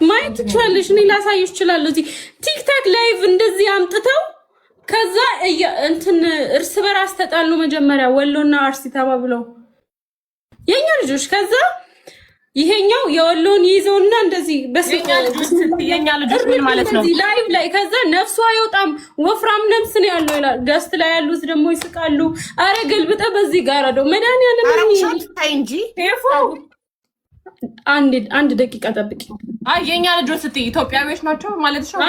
ማየት ትችላለሽ። እኔ ላሳይሽ እችላለሁ። እዚህ ቲክታክ ላይቭ እንደዚህ አምጥተው ከዛ እንትን እርስ በራስ ተጣሉ። መጀመሪያ ወሎና አርሲ ተባብለው የኛ ልጆች ከዛ ይሄኛው የወሎን ይዘውና እንደዚህ የኛ ልጆች ምን ማለት ነው ላይቭ ላይ ከዛ ነፍሱ አይወጣም ወፍራም ነፍስ ነው ያለው ይላል። ገስት ላይ ያሉት ደግሞ ይስቃሉ። አረ ገልብጠ በዚህ ጋር አደው መድኃኒዓለም እንጂ አንድ ደቂቃ ጠብቂ። የኛ ልጆች ስትይ ኢትዮጵያዊዎች ናቸው ማለት ነው።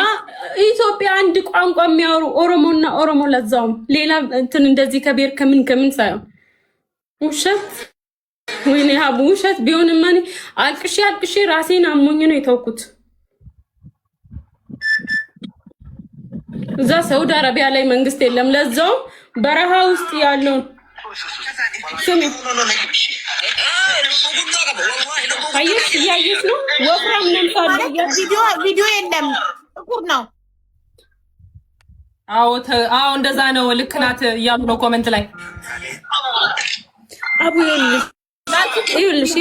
ኢትዮጵያ አንድ ቋንቋ የሚያወሩ ኦሮሞና ኦሮሞ ለዛውም ሌላ እንትን እንደዚህ ከብሔር ከምን ሳይሆን ውሸት ወይኔ ሀቡ ውሸት ቢሆንም ማን አልቅሼ ራሴን አሞኝ ነው የተውኩት። እዛ ሳውዲ አረቢያ ላይ መንግስት የለም ለዛው በረሃ ውስጥ ያለውን ስሚ አየሽ ያየሽ ነው ወፍራም ነምሳለ ቪዲዮ የለም ጥቁር ነው። አዎ እንደዛ ነው። ልክ ናት እያሉ ነው ኮሜንት ላይ አቡ ይኸውልሽ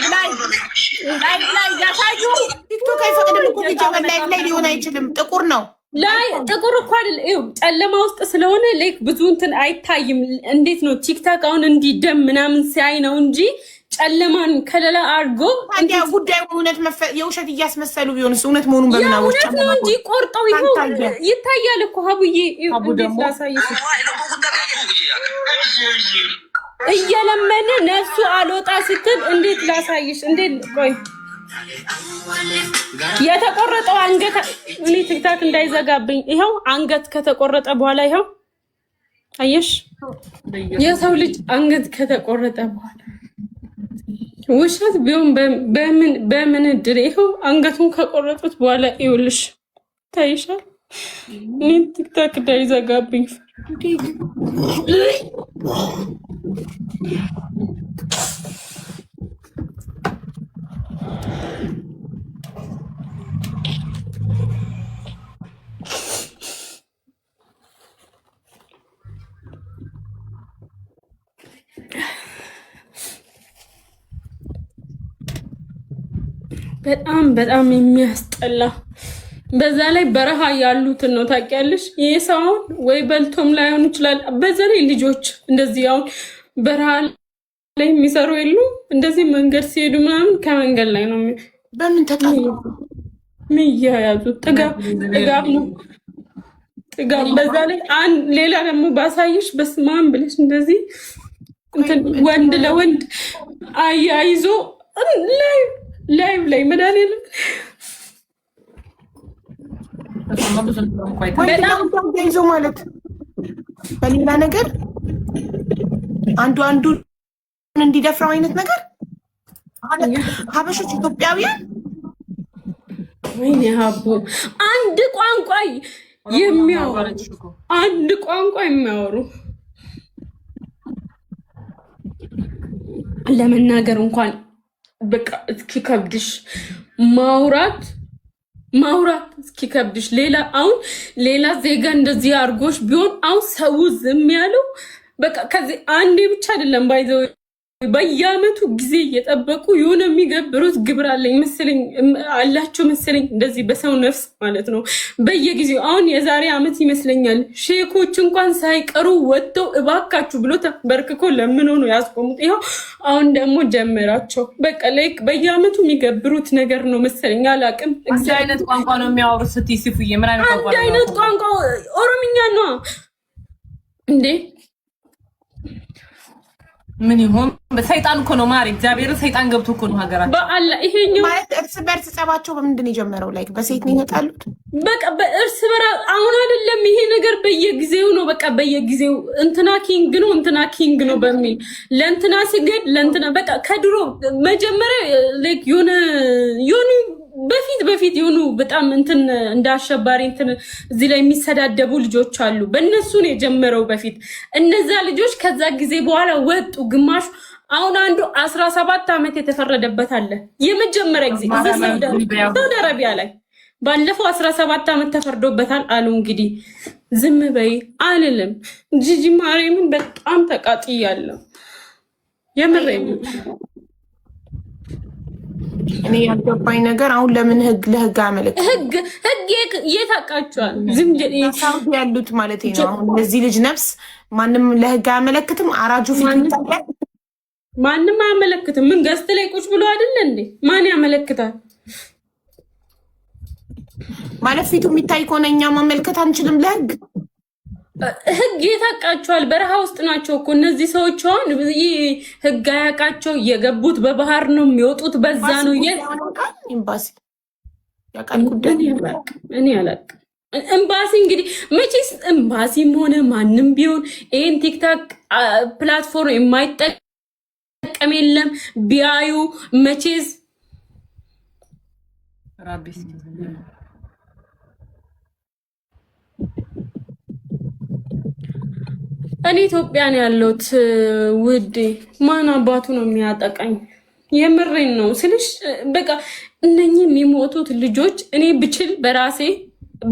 ላይ ያሳዩ ቲክቶክ አይፈቅድም እኮ ቢጀመር ላይ ሊሆን አይችልም። ጥቁር ነው ላይ ጥቁር እኮ አይደል? ይኸው ጨለማ ውስጥ ስለሆነ ላይክ ብዙ እንትን አይታይም። እንዴት ነው ቲክታክ አሁን እንዲደም ምናምን ሲያይ ነው እንጂ ጨለማን ከለላ አድርጎ አንዲያ ጉዳይ እውነት የውሸት እያስመሰሉ ቢሆንስ እውነት መሆኑን በምናውቅ ነው እንጂ ቆርጠው ይታያል እኮ ሀቡዬ ላሳይሽ እየለመነ ነፍሱ አልወጣ ስትል እንዴት ላሳይሽ? እንዴት ቆይ የተቆረጠው አንገት እኔ ቲክታክ እንዳይዘጋብኝ ይኸው አንገት ከተቆረጠ በኋላ ይኸው አየሽ፣ የሰው ልጅ አንገት ከተቆረጠ በኋላ ውሸት ቢሆን በምን ድር ይኸው አንገቱን ከቆረጡት በኋላ ይኸውልሽ ታይሻል። እኔ ቲክታክ እንዳይዘጋብኝ በጣም የሚያስጠላ በዛ ላይ በረሃ ያሉትን ነው ታውቂያለሽ። ይሄ ሰው ወይ በልቶም ላይሆን ይችላል። በዛ ላይ ልጆች እንደዚህ አሁን በረሃ ላይ የሚሰሩ የሉ እንደዚህ መንገድ ሲሄዱ ምናምን ከመንገድ ላይ ነው በምን ተጣሉ የሚያያዙ ጥጋብ ነው ጥጋብ። በዛ ላይ ሌላ ደግሞ ባሳይሽ በስማም ብለሽ እንደዚህ ወንድ ለወንድ አያይዞ ላይ መድኃኒዓለም ይዞ ማለት በሌላ ነገር አንዱ እንዲደፍረው አይነት ነገር ሀበሾች ኢትዮጵያውያን ወይኔ ሀቡ አንድ ቋንቋ የሚያወሩ ለመናገር እንኳን በቃ እስኪከብድሽ ማውራት እስኪከብድሽ ሌላ ዜጋ እንደዚህ አድርጎሽ ቢሆን አሁን ሰው ዝም ያለው በቃ ከዚህ አንዴ ብቻ አይደለም ባይዘው በየአመቱ ጊዜ እየጠበቁ የሆነ የሚገብሩት ግብር አላቸው መሰለኝ እንደዚህ በሰው ነፍስ ማለት ነው። በየጊዜው አሁን የዛሬ አመት ይመስለኛል ሼኮች እንኳን ሳይቀሩ ወጥተው እባካችሁ ብሎ ተበርክኮ ለምን ነው ያስቆሙት። ይኸው አሁን ደግሞ ጀመራቸው። በቃ ላይክ በየአመቱ የሚገብሩት ነገር ነው መሰለኝ አላውቅም። አንድ አይነት ቋንቋ ነው የሚያወሩት። ስትይ ሲፉዬ ምን አይነት ቋንቋ ነው? አንድ አይነት ቋንቋ ኦሮምኛ ነው እንዴ? ምን ይሆን? በሰይጣን እኮ ነው ማሪ፣ እግዚአብሔር ሰይጣን ገብቶ እኮ ነው ሀገራችን በአላ። ይሄኛው ማለት እርስ በርስ ጸባቸው በምንድን ነው የጀመረው? ላይክ በሴት ነው ይመጣሉት። በቃ በእርስ በርስ አሁን አይደለም ይሄ ነገር በየጊዜው ነው። በቃ በየጊዜው እንትና ኪንግ ነው በሚል ለእንትና ሲገድ ለእንትና በቃ ከድሮ መጀመሪያ ላይክ የሆኑ በፊት የሆኑ በጣም እንትን እንደ አሸባሪ እንትን እዚህ ላይ የሚሰዳደቡ ልጆች አሉ። በእነሱ ነው የጀመረው በፊት። እነዛ ልጆች ከዛ ጊዜ በኋላ ወጡ ግማሹ። አሁን አንዱ 17 ዓመት የተፈረደበት አለ። የመጀመሪያ ጊዜ ሳውዲ አረቢያ ላይ ባለፈው 17 ዓመት ተፈርዶበታል አሉ። እንግዲህ ዝም በይ አልልም። ጂጂ ማርያምን በጣም ተቃጥያለሁ የምሬን እኔ ያልገባኝ ነገር አሁን ለምን ለህግ አመለክ ህግ የታውቃቸዋል ዝም ሳውዲ ያሉት ማለት ነው። አሁን ለዚህ ልጅ ነፍስ ማንም ለህግ አያመለክትም። አራጁ ፊት ይታያል። ማንም አያመለክትም። ምን ገዝት ላይ ቁጭ ብሎ አይደል እንዴ? ማን ያመለክታል? ማለት ፊቱ የሚታይ ከሆነ እኛ ማመልከት አንችልም ለህግ። ህግ የታውቃቸዋል። በረሃ ውስጥ ናቸው እኮ እነዚህ ሰዎች። አሁን ህግ አያውቃቸው። የገቡት በባህር ነው የሚወጡት በዛ ነው። ኤምባሲ ያውቃል ጉዳይ። እኔ አላውቅም። ኤምባሲ እንግዲህ መቼስ ኤምባሲም ሆነ ማንም ቢሆን ይሄን ቲክታክ ፕላትፎርም የማይጠቀም የለም። ቢያዩ መቼስ ራቢስ እኔ ኢትዮጵያ ነው ያለሁት ውዴ። ማን አባቱ ነው የሚያጠቃኝ? የምሬን ነው ስልሽ በቃ እነኚህ የሚሞቱት ልጆች እኔ ብችል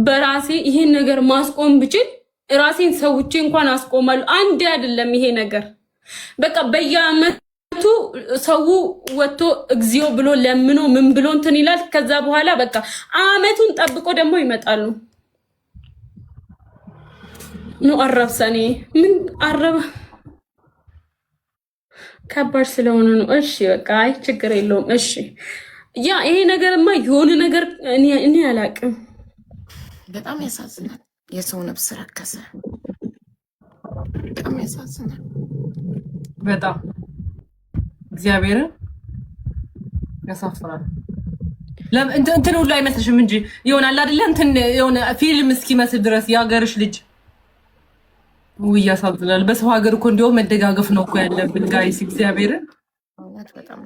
በራሴ ይሄን ነገር ማስቆም ብችል ራሴን ሰውቼ እንኳን አስቆማለሁ። አንዴ አይደለም ይሄ ነገር በቃ በየአመቱ ሰው ወጥቶ እግዚኦ ብሎ ለምኖ ምን ብሎ እንትን ይላል። ከዛ በኋላ በቃ አመቱን ጠብቆ ደግሞ ይመጣሉ። ነው አረብሰኔ ምን አረበ ከባድ ስለሆነ ነው። እሺ በቃ አይ ችግር የለውም። እሺ ያ ይሄ ነገርማ የሆነ ነገር እኔ አላቅም። በጣም ያሳዝናል። የሰው ነፍስ ረከሰ። በጣም ያሳዝናል። በጣም እግዚአብሔርን ያሳፍራል። እንትን ሁሉ አይመስልሽም እንጂ ይሆናል አይደለ? እንትን የሆነ ፊልም እስኪመስል ድረስ የሀገርሽ ልጅ ውይ ያሳዝናል። በሰው ሀገር እኮ እንዲያው መደጋገፍ ነው እኮ ያለብን ጋይስ። እግዚአብሔርን በጣም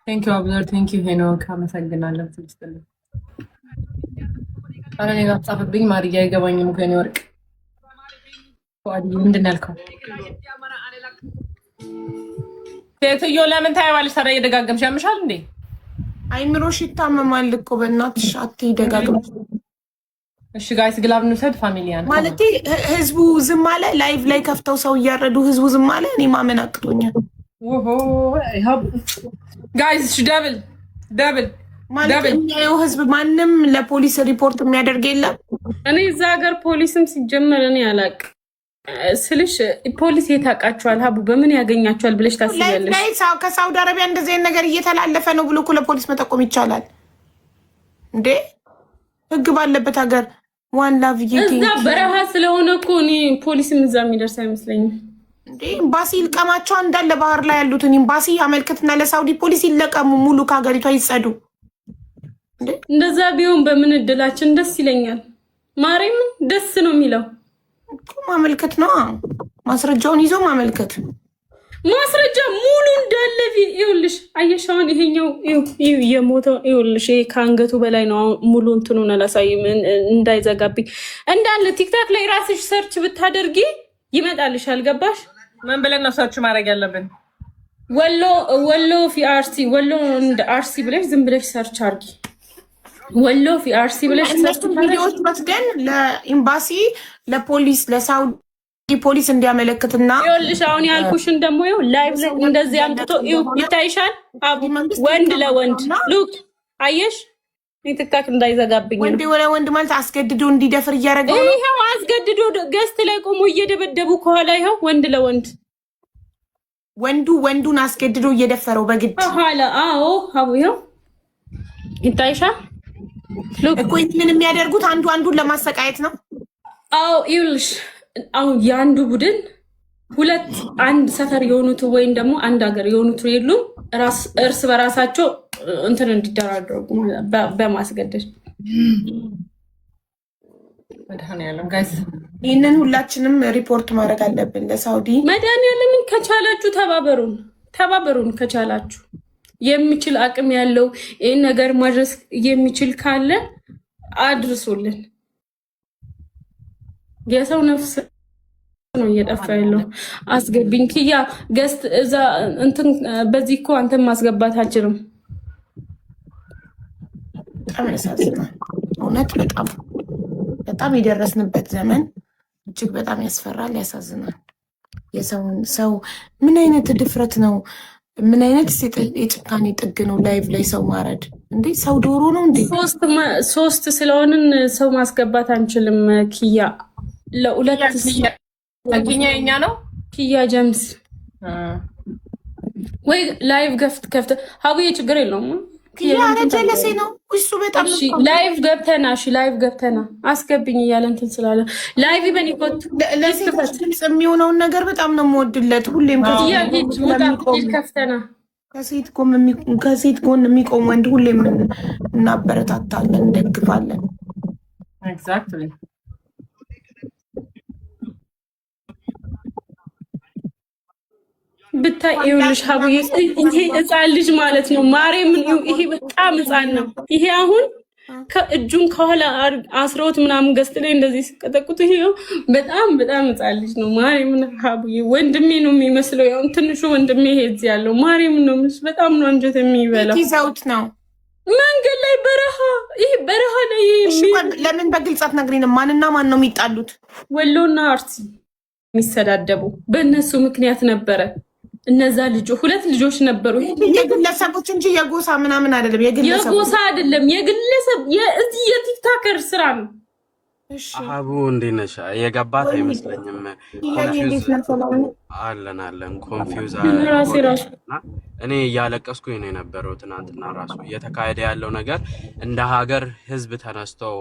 ቴንኪው አብዘር ቴንኪው ሄኖክ አመሰግናለሁ። ትልስጥልኝ አረ እኔ ጋር ጻፍብኝ ማርያ አይገባኝም ከኔ ወርቅ ዋዲ ምንድን ያልከው? ሴትዮ ለምን ታይዋለሽ? ታዲያ እየደጋገምሽ ያምሻል እንዴ? አይምሮሽ ይታመማል እኮ በእናትሽ አትደጋግምሽ። እሺ ጋይስ ግላብ እንውሰድ። ፋሚሊያን ማለት ህዝቡ ዝም አለ። ላይቭ ላይ ከፍተው ሰው እያረዱ ህዝቡ ዝም አለ። እኔ ማመን አቅቶኛል። ኦሆ ጋይስ ደብል ማለት የሚያየው ህዝብ ማንም ለፖሊስ ሪፖርት የሚያደርግ የለም። እኔ እዛ ሀገር ፖሊስም ሲጀመር እኔ አላውቅም ስልሽ ፖሊስ የታውቃቸዋል። ሀቡ በምን ያገኛቸዋል ብለሽ ታስቢያለሽ? ላይ ከሳውዲ አረቢያ እንደዚህ አይነት ነገር እየተላለፈ ነው ብሎ እኮ ለፖሊስ መጠቆም ይቻላል እንዴ? ህግ ባለበት ሀገር ዋን ላቭ እዛ በረሃ ስለሆነ እኮ እኔ ፖሊስም እዛ የሚደርስ አይመስለኝም እንዴ። ኤምባሲ ይልቀማቸው እንዳለ ባህር ላይ ያሉትን ኤምባሲ ያመልክትና ለሳውዲ ፖሊስ ይለቀሙ፣ ሙሉ ከሀገሪቷ ይጸዱ። እንደዛ ቢሆን በምን እድላችን ደስ ይለኛል። ማርያም ደስ ነው የሚለው ማመልከት ነው። ማስረጃውን ይዞ ማመልከት ማስረጃ ሙሉ እንዳለ ይኸውልሽ። አየሻውን ይሄኛው የሞተው ይኸውልሽ፣ ይሄ ከአንገቱ በላይ ነው። ሙሉ እንትኑን አላሳይም እንዳይዘጋብኝ። እንዳለ ቲክታክ ላይ ራስሽ ሰርች ብታደርጊ ይመጣልሽ። አልገባሽ? ምን ብለን ነው ሰርች ማድረግ ያለብን? ወሎ ፊ አርሲ፣ ወሎ እንደ አርሲ ብለሽ ዝም ብለሽ ሰርች አድርጊ። ወሎ ፊ አርሲ ብለሽ ሰርች ቪዲዮዎች ወስደን ለኤምባሲ ለፖሊስ ለሳውዲ ፖሊስ እንዲያመለክትና ይኸውልሽ አሁን ያልኩሽን ደግሞ ይኸው ላይቭ ላይ እንደዚህ አምጥቶ ይታይሻል። ወንድ ለወንድ ሉክ አየሽ፣ ቲክታክ እንዳይዘጋብኝ ወንድ ወንድ ማለት አስገድዶ እንዲደፍር እያደረገው ነው። ይኸው አስገድዶ ገስት ላይ ቆሞ እየደበደቡ ከኋላ ይኸው ወንድ ለወንድ ወንዱን አስገድዶ እየደፈረው በግድ ከኋላ። አዎ ሀቡ ይኸው ይታይሻል። እኮ ምን የሚያደርጉት አንዱን ለማሰቃየት ነው። አዎ ይኸውልሽ አሁን የአንዱ ቡድን አንድ ሰፈር የሆኑት ወይም ደግሞ አንድ ሀገር የሆኑት የሉም እርስ በራሳቸው እንትን እንዲደራደሩ በማስገደድ ይህንን ሁላችንም ሪፖርት ማድረግ አለብን ለሳውዲ። መድኃኒዓለምን ከቻላችሁ ተባበሩን። ከቻላችሁ የሚችል አቅም ያለው ይህን ነገር ማድረስ የሚችል ካለ አድርሱልን። የሰው ነፍስ ነው እየጠፋ ያለው። አስገቢኝ ክያ ገስት እዛ እንትን በዚህ እኮ አንተን ማስገባት አልችልም። በጣም ያሳዝናል። እውነት በጣም የደረስንበት ዘመን እጅግ በጣም ያስፈራል፣ ያሳዝናል። የሰውን ሰው ምን አይነት ድፍረት ነው? ምን አይነት የጭካኔ ጥግ ነው? ላይቭ ላይ ሰው ማረድ እንዴ! ሰው ዶሮ ነው እንዴ? ሶስት ስለሆንን ሰው ማስገባት አንችልም። ኪያ ለሁለት ኪያ የኛ ነው። ኪያ ጀምስ ወይ ላይቭ ከፍት ሀቡዬ ችግር የለውም። ኪያ ጀለሴ ነው እሱ በጣም ላይቭ ገብተና አስገብኝ እያለ እንትን ስላለ ላይቭ በኒኮት ለሴቶች ድምፅ የሚሆነውን ነገር በጣም ነው የምወድለት። ሁሌም ከፍተና ከሴት ጎን የሚቆም ወንድ ሁሌም እናበረታታለን፣ እንደግፋለን። ኤግዛክትሊ ብታይ ይኸውልሽ ሀቡዬ ይሄ ህፃን ልጅ ማለት ነው። ማርያምን ይሄ በጣም ህፃን ነው። ይሄ አሁን ከእጁን ከኋላ አስረውት ምናምን ገዝት ላይ እንደዚህ ሲቀጠቁት ይሄ በጣም ህፃን ልጅ ነው። ማርያምን ሀቡዬ ወንድሜ ነው የሚመስለው። ያው ትንሹ ወንድሜ ይሄ እዚህ ያለው ማርያምን ነው በጣም ነው አንጀት የሚበላው። ይዘውት ነው መንገድ ላይ ይሄ በረሃ ላይ ለምን በግልጽ አትነግሪንም? ማንና ማን ነው የሚጣሉት? ወሎና አርሲ የሚሰዳደቡ በእነሱ ምክንያት ነበረ። እነዛ ሁለት ልጆች ነበሩ። የግለሰቦች እንጂ የጎሳ ምናምን አይደለም። የጎሳ አይደለም፣ የግለሰብ የቲክታከር ስራ ነው። አቡ እንዴት ነሽ? የገባት አይመስለኝም። አለን ኮንፊውዝ እኔ እያለቀስኩኝ ነው የነበረው ትናንትና። ራሱ እየተካሄደ ያለው ነገር እንደ ሀገር ህዝብ ተነስተው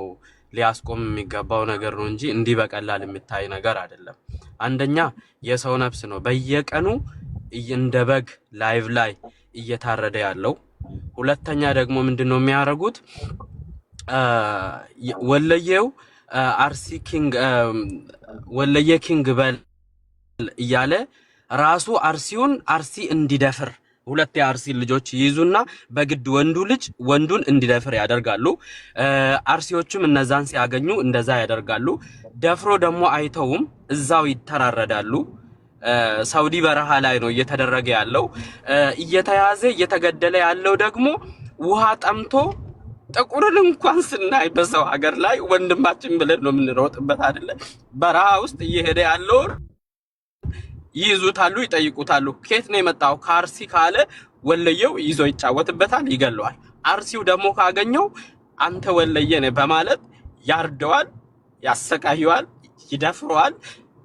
ሊያስቆም የሚገባው ነገር ነው እንጂ እንዲህ በቀላል የሚታይ ነገር አይደለም። አንደኛ የሰው ነፍስ ነው በየቀኑ እንደ በግ ላይቭ ላይ እየታረደ ያለው። ሁለተኛ ደግሞ ምንድነው የሚያደርጉት? ወለየው አርሲ ኪንግ ወለየ ኪንግ በል እያለ ራሱ አርሲ እንዲደፍር ሁለት የአርሲ ልጆች ይይዙና በግድ ወንዱን እንዲደፍር ያደርጋሉ። አርሲዎቹም እነዛን ሲያገኙ እንደዛ ያደርጋሉ። ደፍሮ ደግሞ አይተውም፣ እዛው ይተራረዳሉ። ሳውዲ በረሃ ላይ ነው እየተደረገ ያለው። እየተያዘ እየተገደለ ያለው ደግሞ ውሃ ጠምቶ ጥቁርን እንኳን ስናይ በሰው ሀገር ላይ ወንድማችን ብለን ነው የምንሮጥበት አይደለ? በረሃ ውስጥ እየሄደ ያለው ይይዙታሉ፣ ይጠይቁታሉ። ከየት ነው የመጣው? ከአርሲ ካለ ወለየው ይዞ ይጫወትበታል፣ ይገለዋል። አርሲው ደግሞ ካገኘው አንተ ወለየ ነህ በማለት ያርደዋል፣ ያሰቃየዋል፣ ይደፍረዋል።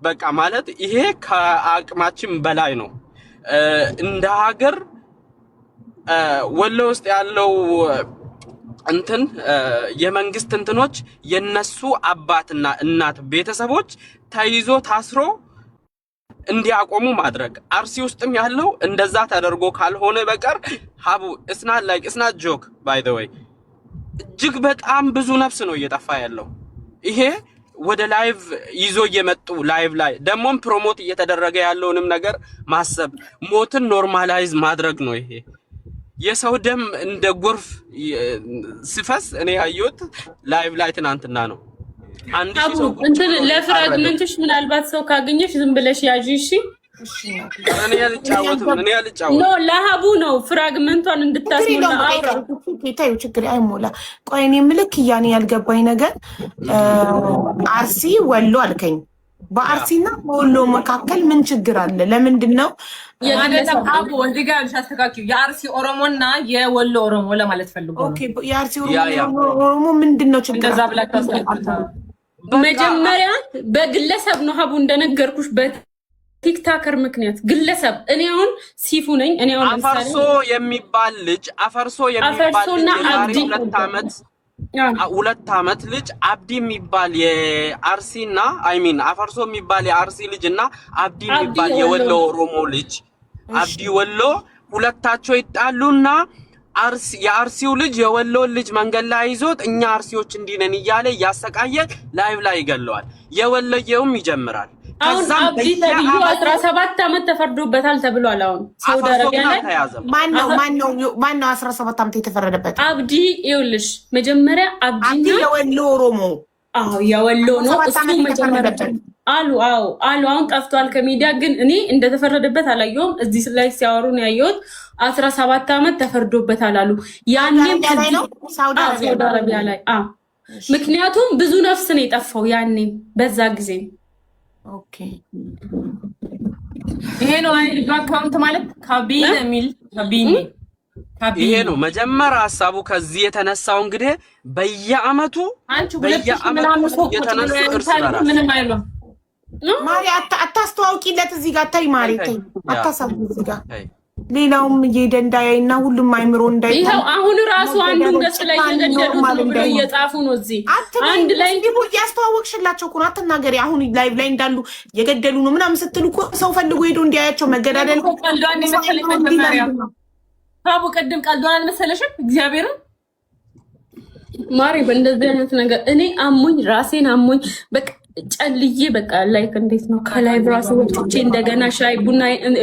በቃ ማለት ይሄ ከአቅማችን በላይ ነው። እንደ ሀገር ወሎ ውስጥ ያለው የመንግስት እንትኖች የነሱ አባትና እናት ቤተሰቦች ተይዞ ታስሮ እንዲያቆሙ ማድረግ። አርሲ ውስጥም ያለው እንደዛ ተደርጎ ካልሆነ በቀር ሀቡ እስናት ጆክ ባይ ዘ ወይ እጅግ በጣም ብዙ ነፍስ ነው እየጠፋ ያለው። ይሄ ወደ ላይቭ ይዞ እየመጡ ላይቭ ላይ ደሞም ፕሮሞት እየተደረገ ያለውንም ነገር ማሰብ፣ ሞትን ኖርማላይዝ ማድረግ ነው። ይሄ የሰው ደም እንደ ጎርፍ ሲፈስ እኔ ያየሁት ላይቭ ላይ ትናንትና ነው። አንድ ሰው ለፍራግመንቶች ምናልባት ሰው ካገኘሽ ዝም ብለሽ ያዢ። እሺ እኔ ያልጫወትም ኖ ለሀቡ ነው ፍራግመንቷን እንድታስሞላ ታዩ። ችግር አይሞላ። ቆይ እኔ ምልክ ያኔ ያልገባኝ ነገር አርሲ ወሎ አልከኝ። በአርሲና በወሎ መካከል ምን ችግር አለ? ለምንድን ነው ሀቡ ወንድጋ አስተካክዩ። የአርሲ ኦሮሞና የወሎ ኦሮሞ ለማለት ፈልጎ ነው። ኦኬ የአርሲ ኦሮሞ ምንድን ነው ችግር? እንደዛ ብላችሁ አስተካክሉ። መጀመሪያ በግለሰብ ነው ሀቡ እንደነገርኩሽ ቲክታከር ምክንያት ግለሰብ እኔ አሁን ሲፉ ነኝ። እኔ አሁን አፈርሶ የሚባል ልጅ ሁለት ዓመት ልጅ አብዲ የሚባል የአርሲና አፈርሶ የሚባል የአርሲ ልጅና አብዲ የሚባል የወሎ ኦሮሞ ልጅ አብዲ ወሎ ሁለታቸው ይጣሉና የአርሲው ልጅ የወሎ ልጅ መንገድ ላይ ይዞት እኛ አርሲዎች እንዲነን እያለ ያሰቃየ ላይቭ ላይ ይገለዋል። የወለየውም ይጀምራል። አሁን አብዲ ተብዩ 17 ዓመት ተፈርዶበታል ተብሏል። አሁን ሳውዲ አረቢያ ላይ ማነው 17 ዓመት የተፈረደበት? አብዲ ይኸውልሽ መጀመሪያ አብዲ የወሎ ኦሮሞ የወሎ ነው እሱ መጀመሪያ አሉ አሁን ጠፍቷል ከሚዲያ ግን እኔ እንደተፈረደበት አላየሁም። እዚህ ላይ ሲያወሩ ነው ያየሁት። 17 ዓመት ተፈርዶበታል አሉ። ያኔም ሳውዲ አረቢያ ላይ ምክንያቱም ብዙ ነፍስ ነው የጠፋው ያኔም በዛ ጊዜ። ኦኬ ይሄ ነው አይል አካውንት ማለት ካቢኔ የሚል ካቢኔ ይሄ ነው መጀመሪያ ሐሳቡ። ከዚህ የተነሳው እንግዲህ በየአመቱ የተነሱ እርስ በራስ ምንም አይሉም። ማሪ አታስተዋውቂለት እዚህ ጋር ታይ ማሪ ታይ አታሳብ እዚህ ጋር ሌላውም እየደንዳያይና ሁሉም አይምሮ እንዳይ ይሄው አሁን ራሱ አንዱን ገጽ ላይ እየገደሉት ነው እየጻፉ ነው። እዚህ አንድ ላይ ዲቦ ያስተዋወቅሽላቸው እኮ አትናገሪ። አሁን ላይቭ ላይ እንዳሉ የገደሉ ነው ምናምን ስትሉ እኮ ሰው ፈልጎ ሄዶ እንዲያያቸው መገዳደል ቀልዷን መሰለኝ መጀመሪያ ታቡ ቀድም ቀልዷን መሰለሽም እግዚአብሔርን ማሪ በእንደዚህ አይነት ነገር እኔ አሞኝ ራሴን አሞኝ በቃ ጨልዬ በቃ ላይክ እንዴት ነው ከላይ ብራስ ወጥቼ እንደገና ሻይ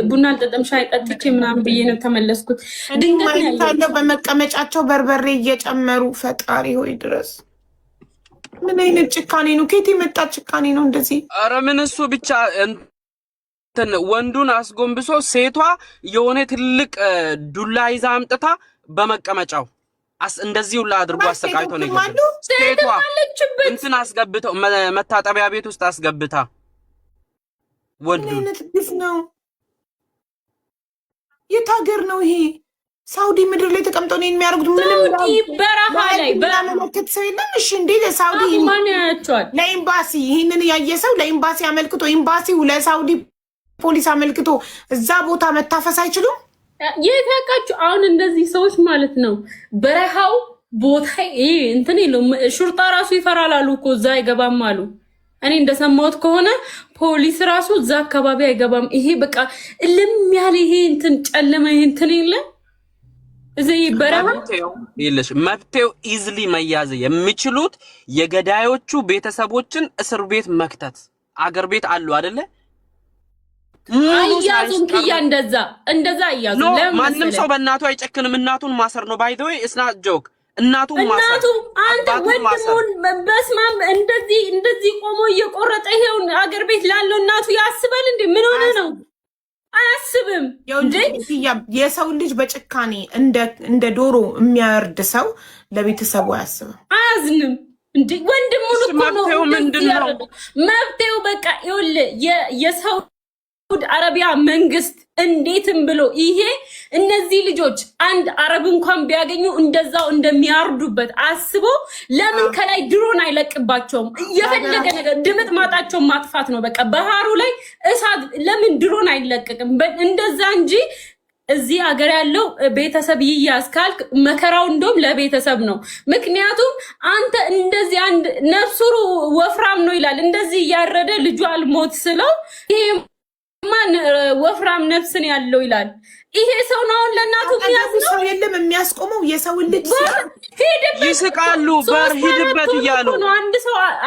ቡና አልጠጣም ሻይ ጠጥቼ ምናምን ብዬ ነው ተመለስኩት። ድንገት ነው በመቀመጫቸው በርበሬ እየጨመሩ ፈጣሪ ሆይ ድረስ ምን አይነት ጭካኔ ነው? ከየት የመጣ ጭካኔ ነው እንደዚህ? ኧረ ምን እሱ ብቻ ወንዱን አስጎንብሶ ሴቷ የሆነ ትልቅ ዱላ ይዛ አምጥታ በመቀመጫው እንደዚህ ሁላ አድርጎ አሰቃይቶ ነው የገደለው። ሴቷ እንትን አስገብተው መታጠቢያ ቤት ውስጥ አስገብታ ወንዱን ግፍ ነው። የት ሀገር ነው ይሄ? ሳውዲ ምድር ላይ ተቀምጠው ነው የሚያደርጉት። ሳውዲ በረሃ ላይ በመለከት ሰው የለም። እሺ እንዴ ሳውዲ ማን ያያቸዋል? ለኤምባሲ ይሄንን ያየ ሰው ለኤምባሲ አመልክቶ ኤምባሲው ለሳውዲ ፖሊስ አመልክቶ እዛ ቦታ መታፈስ አይችሉም? የታቃችሁ አሁን እንደዚህ ሰዎች ማለት ነው በረሃው ቦታ እንትን የለው ሹርጣ ራሱ ይፈራል አሉ እኮ እዛ አይገባም አሉ። እኔ እንደሰማሁት ከሆነ ፖሊስ ራሱ እዛ አካባቢ አይገባም። ይሄ በቃ እልም ያለ ይሄ እንትን ጨለመ እንትን የለ እዚህ በረሃ ይልሽ መፍትሄው ኢዝሊ መያዝ የሚችሉት የገዳዮቹ ቤተሰቦችን እስር ቤት መክተት አገር ቤት አሉ አይደለ? አያዙም ክያ እንደዛ አያዙ። ማንም ሰው በእናቱ አይጨክንም። እናቱን ማሰር ነው ባይ ዘ ወይ ኢትስ ናት ጆክ። እናቱን ማሰር አንተ ወንድሙን በስማም እንደዚህ ቆሞ እየቆረጠ ይሄው አገር ቤት ላለው እናቱ ያስባል እንዴ? ምን ሆነ ነው? አያስብም እንዴ? የሰው ልጅ በጭካኔ እንደ ዶሮ የሚያርድ ሰው ለቤተሰቡ አያስብም፣ አያዝንም እንዴ? ወንድሙን እኮ ነው ምንድነው መብቴው? በቃ ይኸውልህ የሰው አረቢያ መንግስት እንዴትም ብሎ ይሄ እነዚህ ልጆች አንድ አረብ እንኳን ቢያገኙ እንደዛው እንደሚያርዱበት አስቦ ለምን ከላይ ድሮን አይለቅባቸውም? የፈለገ ነገር ድምጥ ማጣቸውን ማጥፋት ነው በቃ። ባህሩ ላይ እሳት ለምን ድሮን አይለቅቅም? እንደዛ እንጂ እዚህ ሀገር ያለው ቤተሰብ ይያዝ ካልክ መከራው እንደውም ለቤተሰብ ነው። ምክንያቱም አንተ እንደዚህ አንድ ነፍሱሩ ወፍራም ነው ይላል እንደዚህ እያረደ ልጁ አልሞት ስለው ይሄ ማን ወፍራም ነፍስን ያለው ይላል። ይሄ ሰው ነው ለናቱ የሚያስነው ሰው የለም የሚያስቆመው የሰው ልጅ ይስቃሉ። በርሂድበት እያሉ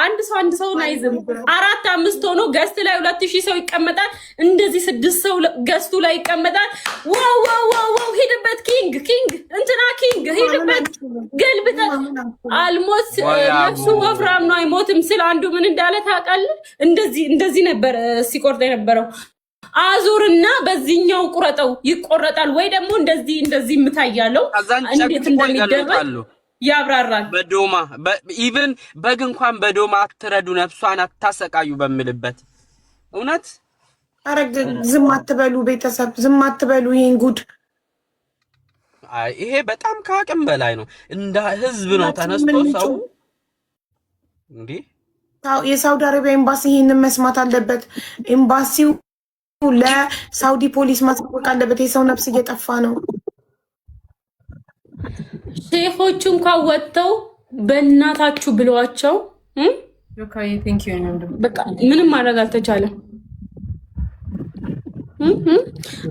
አንድ ሰው ናይዝም 4-5 ሆኖ ገስት ላይ 2000 ሰው ይቀመጣል። እንደዚህ 6 ሰው ገስቱ ላይ ይቀመጣል። ዋው ሂድበት ኪንግ እንትና ኪንግ ሂድበት ገልብጠ አልሞት ነፍሱ ወፍራም ነው አይሞትም ስለ አንዱ ምን እንዳለ ታውቃለህ? እንደዚህ ነበር ሲቆርጥ የነበረው አዙርና በዚህኛው ቁረጠው ይቆረጣል ወይ ደግሞ እንደዚህ ምታያለው እንዴት እንደሚደረግ ያብራራል። በዶማ ኢቭን በግ እንኳን በዶማ አትረዱ ነፍሷን አታሰቃዩ በሚልበት እውነት አረግ ዝም አትበሉ ቤተሰብ ዝም አትበሉ። ይሄን ጉድ ይሄ በጣም ከአቅም በላይ ነው። እንደ ህዝብ ነው ተነስቶ ሰው እንዴ የሳውዲ አረቢያ ኤምባሲ ይሄንን መስማት አለበት። ኤምባሲው ለሳውዲ ፖሊስ ማስታወቅ አለበት። የሰው ነፍስ እየጠፋ ነው። ሼፎቹ እንኳን ወጥተው በእናታችሁ ብለዋቸው በቃ ምንም ማድረግ አልተቻለም።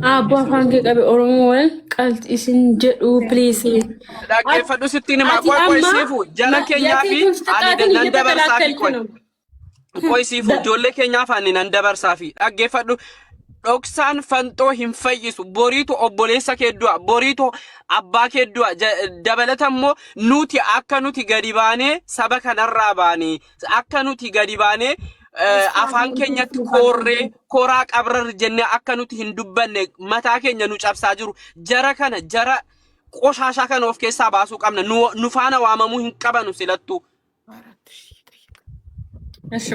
አባ ፋንጌ ቀበ ኦሮሞ ወል ቀልጥ ሲንጀዱ ፕሊስ ዳቄ ፈዱ ስቲኒ ማቋቋይ ሴፉ ጀለከኛ ፊ አኔ ነንደበርሳፊ ቆይ ሲፉ ጆለከኛ ፋኒ ነንደበርሳፊ ዳቄ ፈዱ ዶክሳን ፈንጦ ሂንፈይሱ ቦሪቱ ኦቦሌሳ ከዱአ ቦሪቱ አባ ከዱአ ደበለተሞ ኑቲ አከኑቲ ገዲባኔ ሰበከ ነራባኔ አከኑቲ ገዲባኔ አፋን ኬኛት ኮራ ቀብረር ጀነ አከኑቲ ህንዱበነ መታ ኬኛ ኑ ጨብሳ ጅሩ ጀረ ከነ ጀረ ቆሻሻ ከነ ኦፍ ኬሳ ባሱ ቀምነ ኑፋና ዋመሙ ህንቀበኑ ሲለቱ እሺ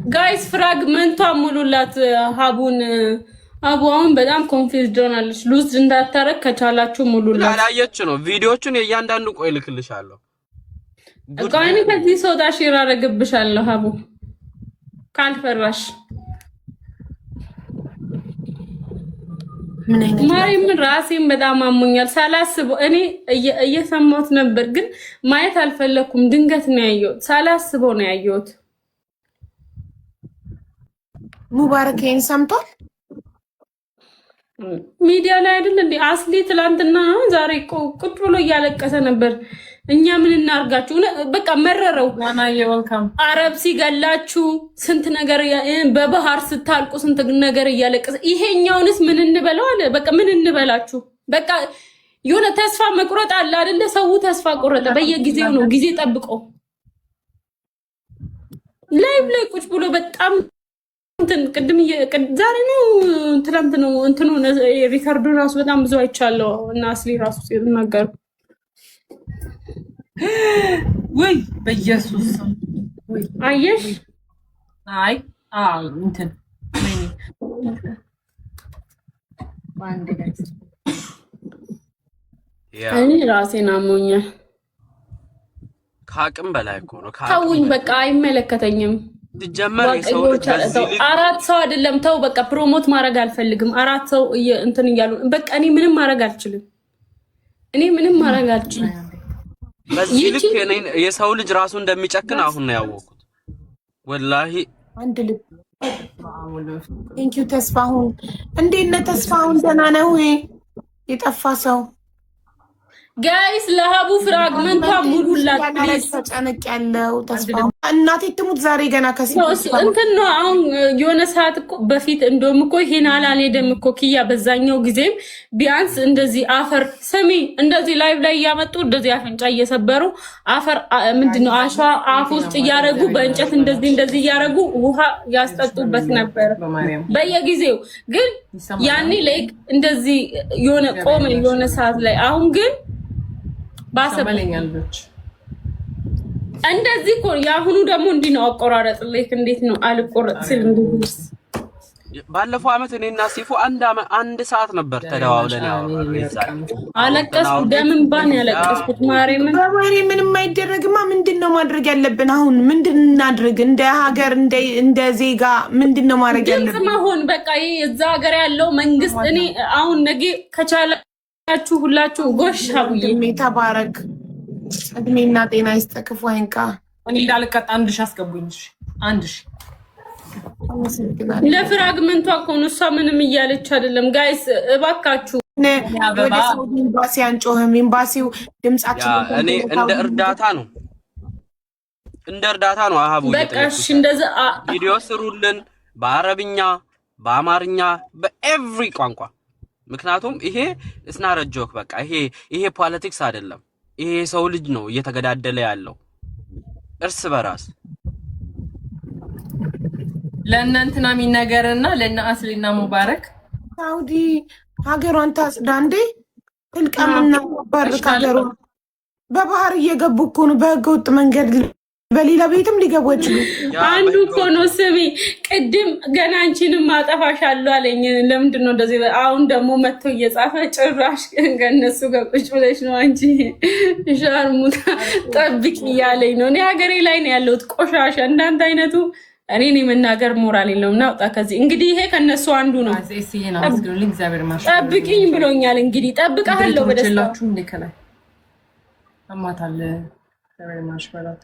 ጋይስ ፍራግመንቷ ሙሉላት ሀቡን አቡ አሁን በጣም ኮንፊውዝድ ሆናለች። ሉዝ እንዳታረግ ከቻላችሁ ሙሉላት። ያላየች ነው ቪዲዮቹን የእያንዳንዱ ቆይ ልክልሻለሁ። ጋይኒ ከዚህ ሰው ዳሽራ ረግብሻለሁ ሀቡ ካልፈራሽ ማሪም ራሴን በጣም አሞኛል ሳላስበው እኔ እየሰማሁት ነበር ግን ማየት አልፈለኩም ድንገት ነው ያየሁት ሳላስበው ነው ያየሁት ሙባረክን ሰምቷል ሚዲያ ላይ አይደል እንዴ አስሊ ትላንትና ዛሬ ቁጭ ብሎ እያለቀሰ ነበር እኛ ምን እናርጋችሁ በቃ መረረው አረብ ሲገላችሁ ስንት ነገር በባህር ስታልቁ ስንት ነገር እያለቀሰ ይሄኛውንስ ምን እንበለው አለ በቃ ምን እንበላችሁ በቃ የሆነ ተስፋ መቁረጥ አለ አይደለ ሰው ተስፋ ቆረጠ በየጊዜው ነው ጊዜ ጠብቆ ላይቭ ላይ ቁጭ ብሎ በጣም እንትን ቅድም ዛሬ ነው ትላንት ነው እንትኑ ሪካርዶ ራሱ በጣም ብዙ አይቻለሁ እና አስሊ ራሱ ሲናገር ወይ በኢየሱስ ወይ አየሽ አይ እንትን ማንዴ ጋይስ እኔ ራሴን አሞኛል ከአቅም በላይ እኮ ነው ታውኝ በቃ አይመለከተኝም ጀመረ ሰው አራት ሰው አይደለም ተው በቃ ፕሮሞት ማድረግ አልፈልግም አራት ሰው እንትን ይያሉ በቃ እኔ ምንም ማድረግ አልችልም በዚህ ልክ የሰው ልጅ ራሱ እንደሚጨክን አሁን ነው ያወቁት ወላሂ አንድ ልብ ቴንክ ዩ ተስፋሁን እንዴት ነህ ተስፋሁን ደህና ነው ወይ የጠፋ ሰው ጋይስ ለሀቡ ፍራግመንቷ ሙሉላት ፕሊዝ ተጨነቅ ያለው ተስፋሁን እናቴ ትሙት ዛሬ ገና ከሲት እንትን ነው አሁን የሆነ ሰዓት እኮ በፊት እንደውም እኮ ይሄን አላልሄደም እኮ ኪያ በዛኛው ጊዜም ቢያንስ እንደዚህ አፈር ሰሚ እንደዚህ ላይቭ ላይ ያመጡ እንደዚህ አፍንጫ እየሰበሩ አፈር ምንድነው አሸዋ አፍ ውስጥ እያረጉ በእንጨት እንደዚህ እያረጉ ውሃ ያስጠጡበት ነበር በየጊዜው ግን ያኔ ላይክ እንደዚህ የሆነ ቆመ የሆነ ሰዓት ላይ አሁን ግን ባሰበለኛለች እንደዚህ እኮ ያሁኑ ደግሞ እንዲህ ነው አቆራረጥ ላይ እንዴት ነው አልቆረጥ ሲል እንደዚህ ባለፈው አመት እኔና ሲፉ አንድ ሰዓት ነበር ተደዋውለን አለቀስኩ ደምንባን ያለቀስኩት ማርያምን በማሪ ምንም አይደረግማ ምንድነው ማድረግ ያለብን አሁን ምንድን እናድርግ እንደ ሀገር እንደ ዜጋ ምንድነው ማድረግ ያለብን መሆን በቃ እዛ ሀገር ያለው መንግስት እኔ አሁን ነገ ከቻላችሁ ሁላችሁ ጎሽ አቡዬ ተባረክ እድሜና ጤና ይስጠክፉ አይንካ እኔ እንዳልቀጣ አንድ ሺህ አስገቡኝ አንድ ሺህ ለፍራግመንቷ እኮ ነው እሷ ምንም እያለች አይደለም ጋይስ እባካችሁ ወደ ሳውዲ ኤምባሲ አንጮህም ኤምባሲው ድምጻችን እኔ እንደ እርዳታ ነው አሃቡ በቃ እሺ እንደዛ ቪዲዮ ስሩልን በአረብኛ በአማርኛ በኤቭሪ ቋንቋ ምክንያቱም ይሄ እስናረ ጆክ በቃ ይሄ ፖለቲክስ አይደለም ይሄ ሰው ልጅ ነው እየተገዳደለ ያለው እርስ በራስ ለእናንተና የሚነገርና ለእና አስሊና ሙባረክ ሳውዲ ሀገሯን ታጽዳ እንዴ ትልቀምና ባርክ ሀገሯ በባህር እየገቡ እኮ ነው በህገ ወጥ መንገድ በሌላ ቤትም ሊገቡ ይችላል አንዱ እኮ ነው ስሚ ቅድም ገና አንቺንም ማጠፋሻለሁ አለኝ ለምንድን ነው እንደዚህ አሁን ደግሞ መጥቶ እየጻፈ ጭራሽ ከነሱ ጋር ቁጭ ብለሽ ነው አንቺ ሻርሙታ ጠብቂ እያለኝ ነው እኔ ሀገሬ ላይ ነው ያለሁት ቆሻሻ እንዳንተ አይነቱ እኔ መናገር ሞራል የለውም ናውጣ ከዚህ እንግዲህ ይሄ ከነሱ አንዱ ነው ጠብቂኝ ብሎኛል እንግዲህ ጠብቃለሁ በደስታችሁ እንደከላይ አማታለ ተበረማሽበላት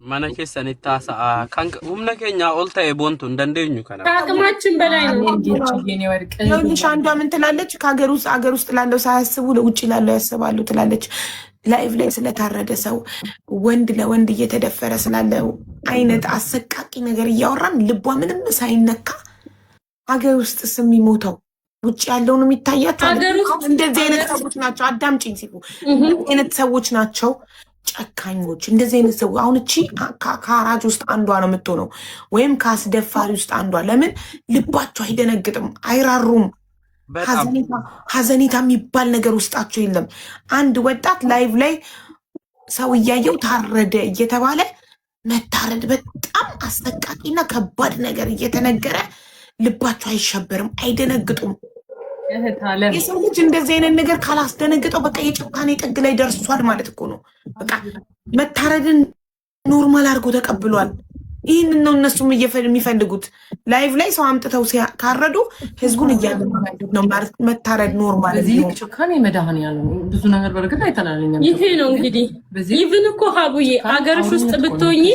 ማነከ ሰኔታ ሰአ ካንክ ሁምነከኛ ኦልታ የቦንቱ እንደንደኙ ከና አቅማችን በላይ ነው ይኸውልሽ አንዷ ምን ትላለች ከሀገር ውስጥ ላለው ሳያስቡ ለውጭ ላለው ያስባሉ ትላለች ላይቭ ላይ ስለታረደ ሰው ወንድ ለወንድ እየተደፈረ ስላለው አይነት አሰቃቂ ነገር እያወራን ልቧ ምንም ሳይነካ ሀገር ውስጥ ስም ይሞተው ውጭ ያለው ነው የሚታያቸው እንደዚህ አይነት ሰዎች ናቸው አዳምጪኝ ሲሉ አይነት ሰዎች ናቸው ጨካኞች እንደዚህ አይነት ሰው አሁን እቺ ከአራጅ ውስጥ አንዷ ነው የምትሆነው ወይም ከአስደፋሪ ውስጥ አንዷ ለምን ልባቸው አይደነግጥም አይራሩም ሀዘኔታ የሚባል ነገር ውስጣቸው የለም አንድ ወጣት ላይቭ ላይ ሰው እያየው ታረደ እየተባለ መታረድ በጣም አስጠቃቂና ከባድ ነገር እየተነገረ ልባቸው አይሸበርም፣ አይደነግጡም። የሰው ልጅ እንደዚህ አይነት ነገር ካላስደነግጠው በቃ የጭካኔ ጥግ ላይ ደርሷል ማለት እኮ ነው። በቃ መታረድን ኖርማል አድርጎ ተቀብሏል። ይህንን ነው እነሱም የሚፈልጉት። ላይቭ ላይ ሰው አምጥተው ካረዱ ህዝቡን እያለማመዱት ነው መታረድ ኖርማል። ጭካኔ መድኃኒዓለም ብዙ ነገር በርግጥ አይተናልኛል። ይሄ ነው እንግዲህ ኢቭን እኮ ሀቡዬ አገርሽ ውስጥ ብትሆኚ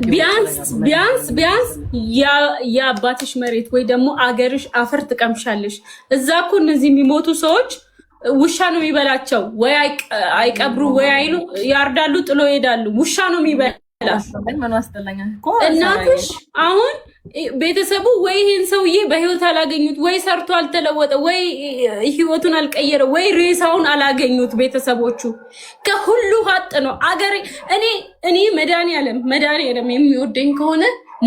ቢያንስ የአባትሽ መሬት ወይ ደግሞ አገርሽ አፈር ትቀምሻለሽ። እዛ እኮ እነዚህ የሚሞቱ ሰዎች ውሻ ነው የሚበላቸው። ወይ አይቀብሩ ወይ አይሉ ያርዳሉ፣ ጥሎ ይሄዳሉ። ውሻ ነው የሚበላ እናትሽ አሁን ቤተሰቡ ወይ ይሄን ሰውዬ በህይወት አላገኙት፣ ወይ ሰርቶ አልተለወጠ፣ ወይ ህይወቱን አልቀየረ፣ ወይ ሬሳውን አላገኙት። ቤተሰቦቹ ከሁሉ ሀጥ ነው አገሬ። እኔ መድኃኒዓለም የሚወደኝ ከሆነ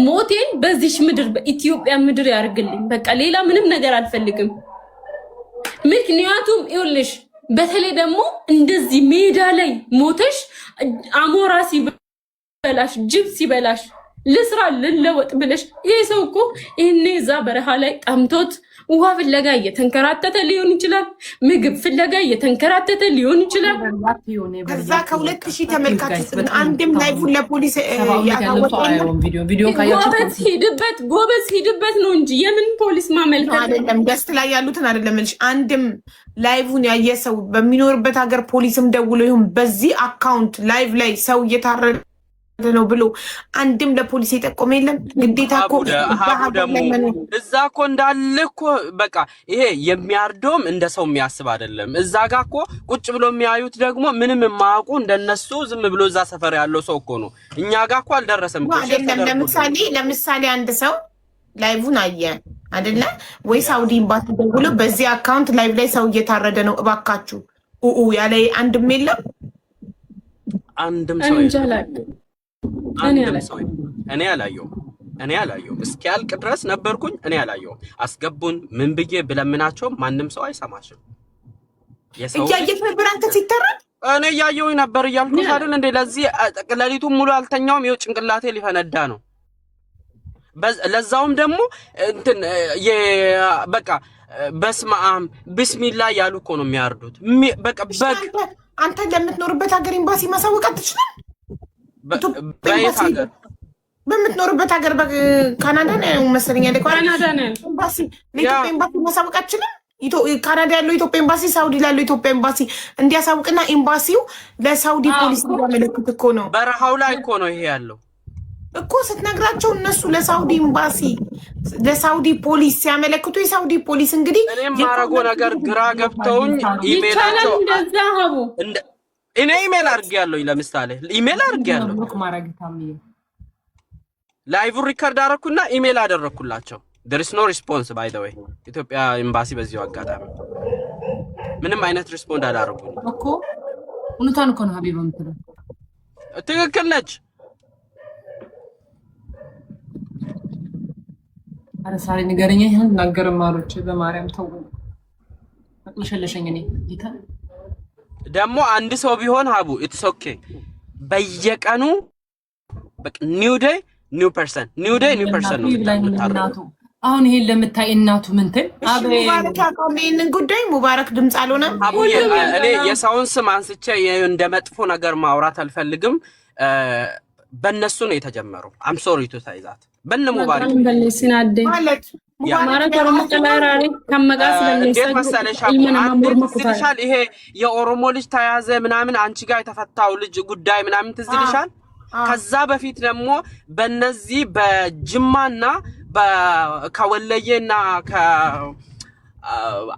ሞቴን በዚሽ ምድር በኢትዮጵያ ምድር ያርግልኝ። በቃ ሌላ ምንም ነገር አልፈልግም። ምክንያቱም ይኸውልሽ በተለይ ደግሞ እንደዚህ ሜዳ ላይ ሞተሽ አሞራ ሲበላሽ ጅብ ሲበላሽ ልስራ ልለወጥ ብለሽ ይሄ ሰው እኮ ይሄኔ እዛ በረሃ ላይ ጠምቶት ውሃ ፍለጋ እየተንከራተተ ሊሆን ይችላል። ምግብ ፍለጋ እየተንከራተተ ሊሆን ይችላል። ከዛ ከ2000 ተመልካቾች አንድም ላይቭን ለፖሊስ ጎበዝ ሂድበት ነው እንጂ የምን ፖሊስ ማመልከት አይደለም። ደስት ላይ ያሉትን አይደለም ልጅ አንድም ላይቭን ያየ ሰው በሚኖርበት ሀገር ፖሊስም ደውሎ ይሁን በዚህ አካውንት ላይቭ ላይ ሰው እየታረደ ነው ብሎ አንድም ለፖሊስ የጠቆመ የለም። ግዴታ እኮ እዛ እኮ እንዳለ እኮ በቃ ይሄ የሚያርደውም እንደ ሰው የሚያስብ አይደለም። እዛ ጋር እኮ ቁጭ ብሎ የሚያዩት ደግሞ ምንም የማያውቁ እንደነሱ ዝም ብሎ እዛ ሰፈር ያለው ሰው እኮ ነው። እኛ ጋር እኮ አልደረሰም እኮ አይደለም። ለምሳሌ አንድ ሰው ላይቭን አየ አይደለ ወይ ሳውዲ ኤምባሲ ደውሎ በዚህ አካውንት ላይቭ ላይ ሰው እየታረደ ነው እባካችሁ ያለ አንድም የለም። አንድም ሰው እኔ አላየሁም። እስኪያልቅ ድረስ ነበርኩኝ። እኔ አላየሁም። አስገቡን ምን ብዬ ብለምናቸው ማንም ሰው አይሰማሽም። እያየሽ ነበር አንተ ሲተረድ? እኔ እያየሁኝ ነበር እያልኩሽ አይደል እንዴ? ለዚህ ሌሊቱን ሙሉ አልተኛውም። ይኸው ጭንቅላቴ ሊፈነዳ ነው። ለዛውም ደግሞ እንትን በቃ በስመ አብ ቢስሚላ ያሉ እኮ ነው የሚያርዱት። በቃ አንተ ለምትኖርበት ሀገር ኤምባሲ ማሳወቅ አትችልም? በምትኖርበት ሀገር በካናዳ ነው መሰለኝ አይደል? ካናዳ ነው ኤምባሲ ለኢትዮጵያ ኤምባሲ ማሳወቅ አትችልም? ካናዳ ያለው ኢትዮጵያ ኤምባሲ ሳውዲ ላለው ኢትዮጵያ ኤምባሲ እንዲያሳውቅና ኤምባሲው ለሳውዲ ፖሊስ እንዲያመለክት እኮ ነው። በረሃው ላይ እኮ ነው ይሄ ያለው እኮ ስትነግራቸው እነሱ ለሳውዲ ኤምባሲ ለሳውዲ ፖሊስ ሲያመለክቱ የሳውዲ ፖሊስ እንግዲህ እኔም ማረጎ ነገር ግራ ገብተውኝ ኢሜላቸው እኔ ኢሜል አድርጌያለሁ። ለምሳሌ ኢሜል አድርጌያለሁ ላይቭ ሪከርድ አደረኩና ኢሜል አደረኩላቸው። there is no response by the way ኢትዮጵያ ኤምባሲ በዚሁ አጋጣሚ ምንም አይነት ሪስፖንድ አላደረጉኝ እኮ እውነቷን እኮ ነው ሀቢባ የምትለው ትክክል ነች። አረሳሪ ንገረኛ ይሄን ነገር ማሮች በማርያም ተው አቅልሸለሸኝ እኔ ጌታ ደግሞ አንድ ሰው ቢሆን ሀቡ ኢትስ ኦኬ በየቀኑ በቃ ኒው ዴይ ኒው ፐርሰን ነው። አሁን ይሄን ለምታይ እናቱ ምንትን ሙባረክ አቆሜን ጉዳይ ሙባረክ ድምጽ አልሆነም። እኔ የሰውን ስም አንስቼ እንደ መጥፎ ነገር ማውራት አልፈልግም። በእነሱ ነው የተጀመረው። አም ሶሪ ቱ ሳይዛት በእነ ሙባረክ ማለት ሙባረክ ኦሮሞ ቀላራሪ ከመጋስ እንዴት መሰለሽ ትዝልሻል? ይሄ የኦሮሞ ልጅ ተያዘ ምናምን አንቺ ጋር የተፈታው ልጅ ጉዳይ ምናምን ትዝልሻል? ከዛ በፊት ደግሞ በእነዚህ በጅማና ከወለየና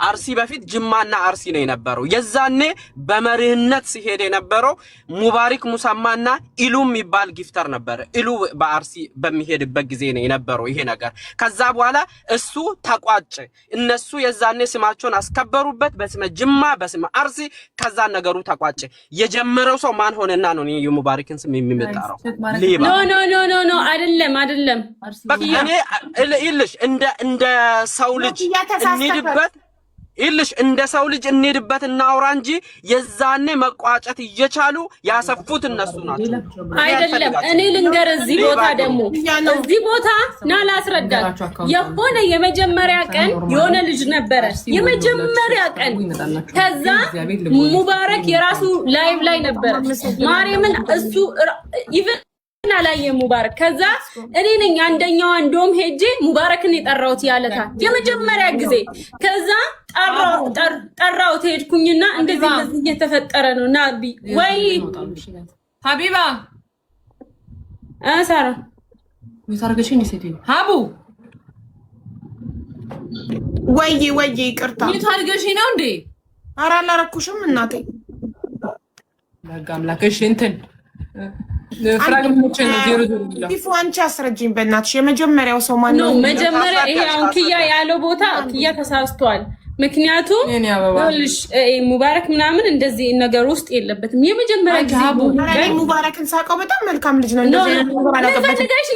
አርሲ በፊት ጅማና አርሲ ነው የነበረው። የዛኔ በመሪህነት ሲሄድ የነበረው ሙባሪክ ሙሰማና ኢሉ የሚባል ጊፍተር ነበር። ኢሉ በአርሲ በሚሄድበት ጊዜ ነው የነበረው ይሄ ነገር። ከዛ በኋላ እሱ ተቋጨ። እነሱ የዛኔ ስማቸውን አስከበሩበት በስመ ጅማ በስመ አርሲ። ከዛ ነገሩ ተቋጨ። የጀመረው ሰው ማን ሆነና ነው የሙባሪክን ስም የሚመጣው? ሊባ ኖ አይደለም። በቃ እኔ ይልሽ እንደ ሰው ልጅ እንሂድበት ይልሽ እንደ ሰው ልጅ እንሄድበት እናውራ እንጂ የዛኔ መቋጨት እየቻሉ ያሰፉት እነሱ ናቸው። አይደለም እኔ ልንገር፣ እዚህ ቦታ ና ላስረዳት። የሆነ የመጀመሪያ ቀን የሆነ ልጅ ነበረ፣ የመጀመሪያ ቀን። ከዛ ሙባረክ የራሱ ላይቭ ላይ ነበረ ማርያምን እሱ ኢቭን አላየ ሙባረክ። ከዛ እኔ ነኝ አንደኛው እንደውም ሄጄ ሙባረክን የጠራሁት ያለታ የመጀመሪያ ጊዜ። ከዛ ጠራሁት ሄድኩኝና እንደዚህ እየተፈጠረ ነው ናቢ ወይ ሀቢባ ሳራ ይታርገሽኝ ሴት ሀቡ ወይ ይቅርታ ይታርገሽኝ ነው እንዴ? ኧረ አላረኩሽም እናቴ ለጋምላከሽ እንትን ፍራግመንቶችን ዜሮ ቢፉ አንቺ አስረጅኝ በእናትሽ። የመጀመሪያው ሰው ማን ነው? መጀመሪያ ይሄ አሁን ኪያ ያለው ቦታ ኪያ ተሳስቷል። ምክንያቱም ሙባረክ ምናምን እንደዚህ ነገር ውስጥ የለበትም። የመጀመሪያ ጊዜ ሙባረክን ሳቀው በጣም መልካም ልጅ ነው። እንደዚህ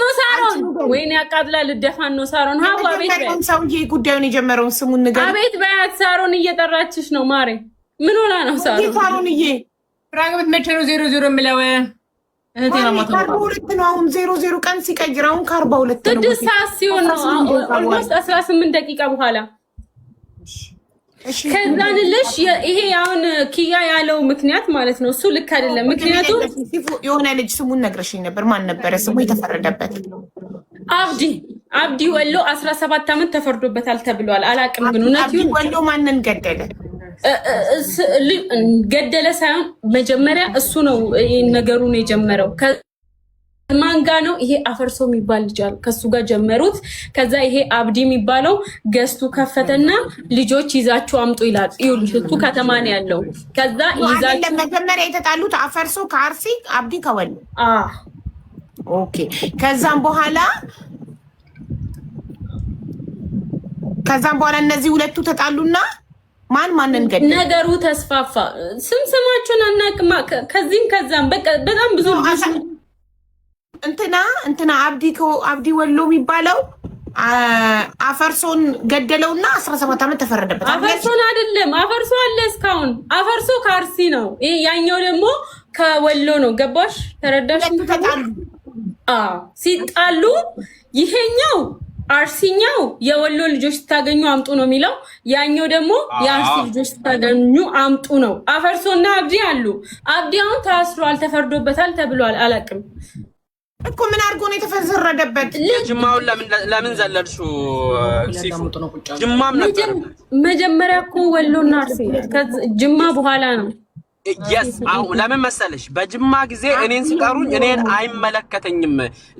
ነው ሳሮን ወይኔ ያቃጥላል። ልደፋን ነው ሳሮን። ሀዋ ቤት ሰውዬ ጉዳዩን የጀመረውን ስሙን ንገር። አቤት በያት ሳሮን እየጠራችሽ ነው ማሬ። ምን ሆና ነው ሳሮን? ሳሮንዬ ፍራግመንት መቼ ነው 00 የምለው? ከ42 ነው አሁን 00 ቀን ሲቀይር አሁን ከ42 ነው። 6 ሰዓት ሲሆን ነው ኦልሞስት 18 ደቂቃ በኋላ። ከዛን ልሽ ይሄ አሁን ኪያ ያለው ምክንያት ማለት ነው እሱ ልክ አይደለም። ምክንያቱም የሆነ ልጅ ስሙን ነግረሽኝ ነበር። ማን ነበረ ስሙ የተፈረደበት? አብዲ ወሎ 17 ዓመት ተፈርዶበታል ተብሏል። አላቅም ግን እውነት ይሁን ወሎ ማንን ገደለ? ገደለ ሳይሆን መጀመሪያ እሱ ነው ነገሩን የጀመረው። ማን ጋ ነው? ይሄ አፈርሶ የሚባል ልጅ አለ፣ ከሱ ጋር ጀመሩት። ከዛ ይሄ አብዲ የሚባለው ገዝቱ ከፈተና ልጆች ይዛችሁ አምጡ ይላል። ይኸውልሽ ከተማ ነው ያለው። ከዛ ይዛችሁ መጀመሪያ የተጣሉት አፈርሶ ከአርሲ አብዲ ከወሎ። ኦኬ። ከዛም በኋላ እነዚህ ሁለቱ ተጣሉና ማንን ገደለ? ነገሩ ተስፋፋ። ስማቸውን አናቅም። ከዚህም ከዛም በቃ በጣም ብዙ እንትና አብዲ ወሎ የሚባለው አፈርሶን ገደለውና 17 ዓመት ተፈረደበት። አፈርሶን አይደለም፣ አፈርሶ አለ እስካሁን። አፈርሶ ከአርሲ ነው፣ ያኛው ደግሞ ከወሎ ነው። ገባሽ? ተረዳሽ? ሲጣሉ ይሄኛው አርሲኛው የወሎ ልጆች ስታገኙ አምጡ ነው የሚለው፣ ያኛው ደግሞ የአርሲ ልጆች ስታገኙ አምጡ ነው። አፈርሶና አብዲ አሉ። አብዲ አሁን ታስሯል፣ ተፈርዶበታል ተብሏል። አላቅም እኮ ምን አድርጎ ነው የተፈረደበት? ጅማውን ለምን ዘለልሹ? ጅማም ነበር መጀመሪያ እኮ ወሎና አርሲ ጅማ በኋላ ነው። yes አሁን ለምን መሰለሽ በጅማ ጊዜ እኔን ሲቀሩኝ እኔን አይመለከተኝም።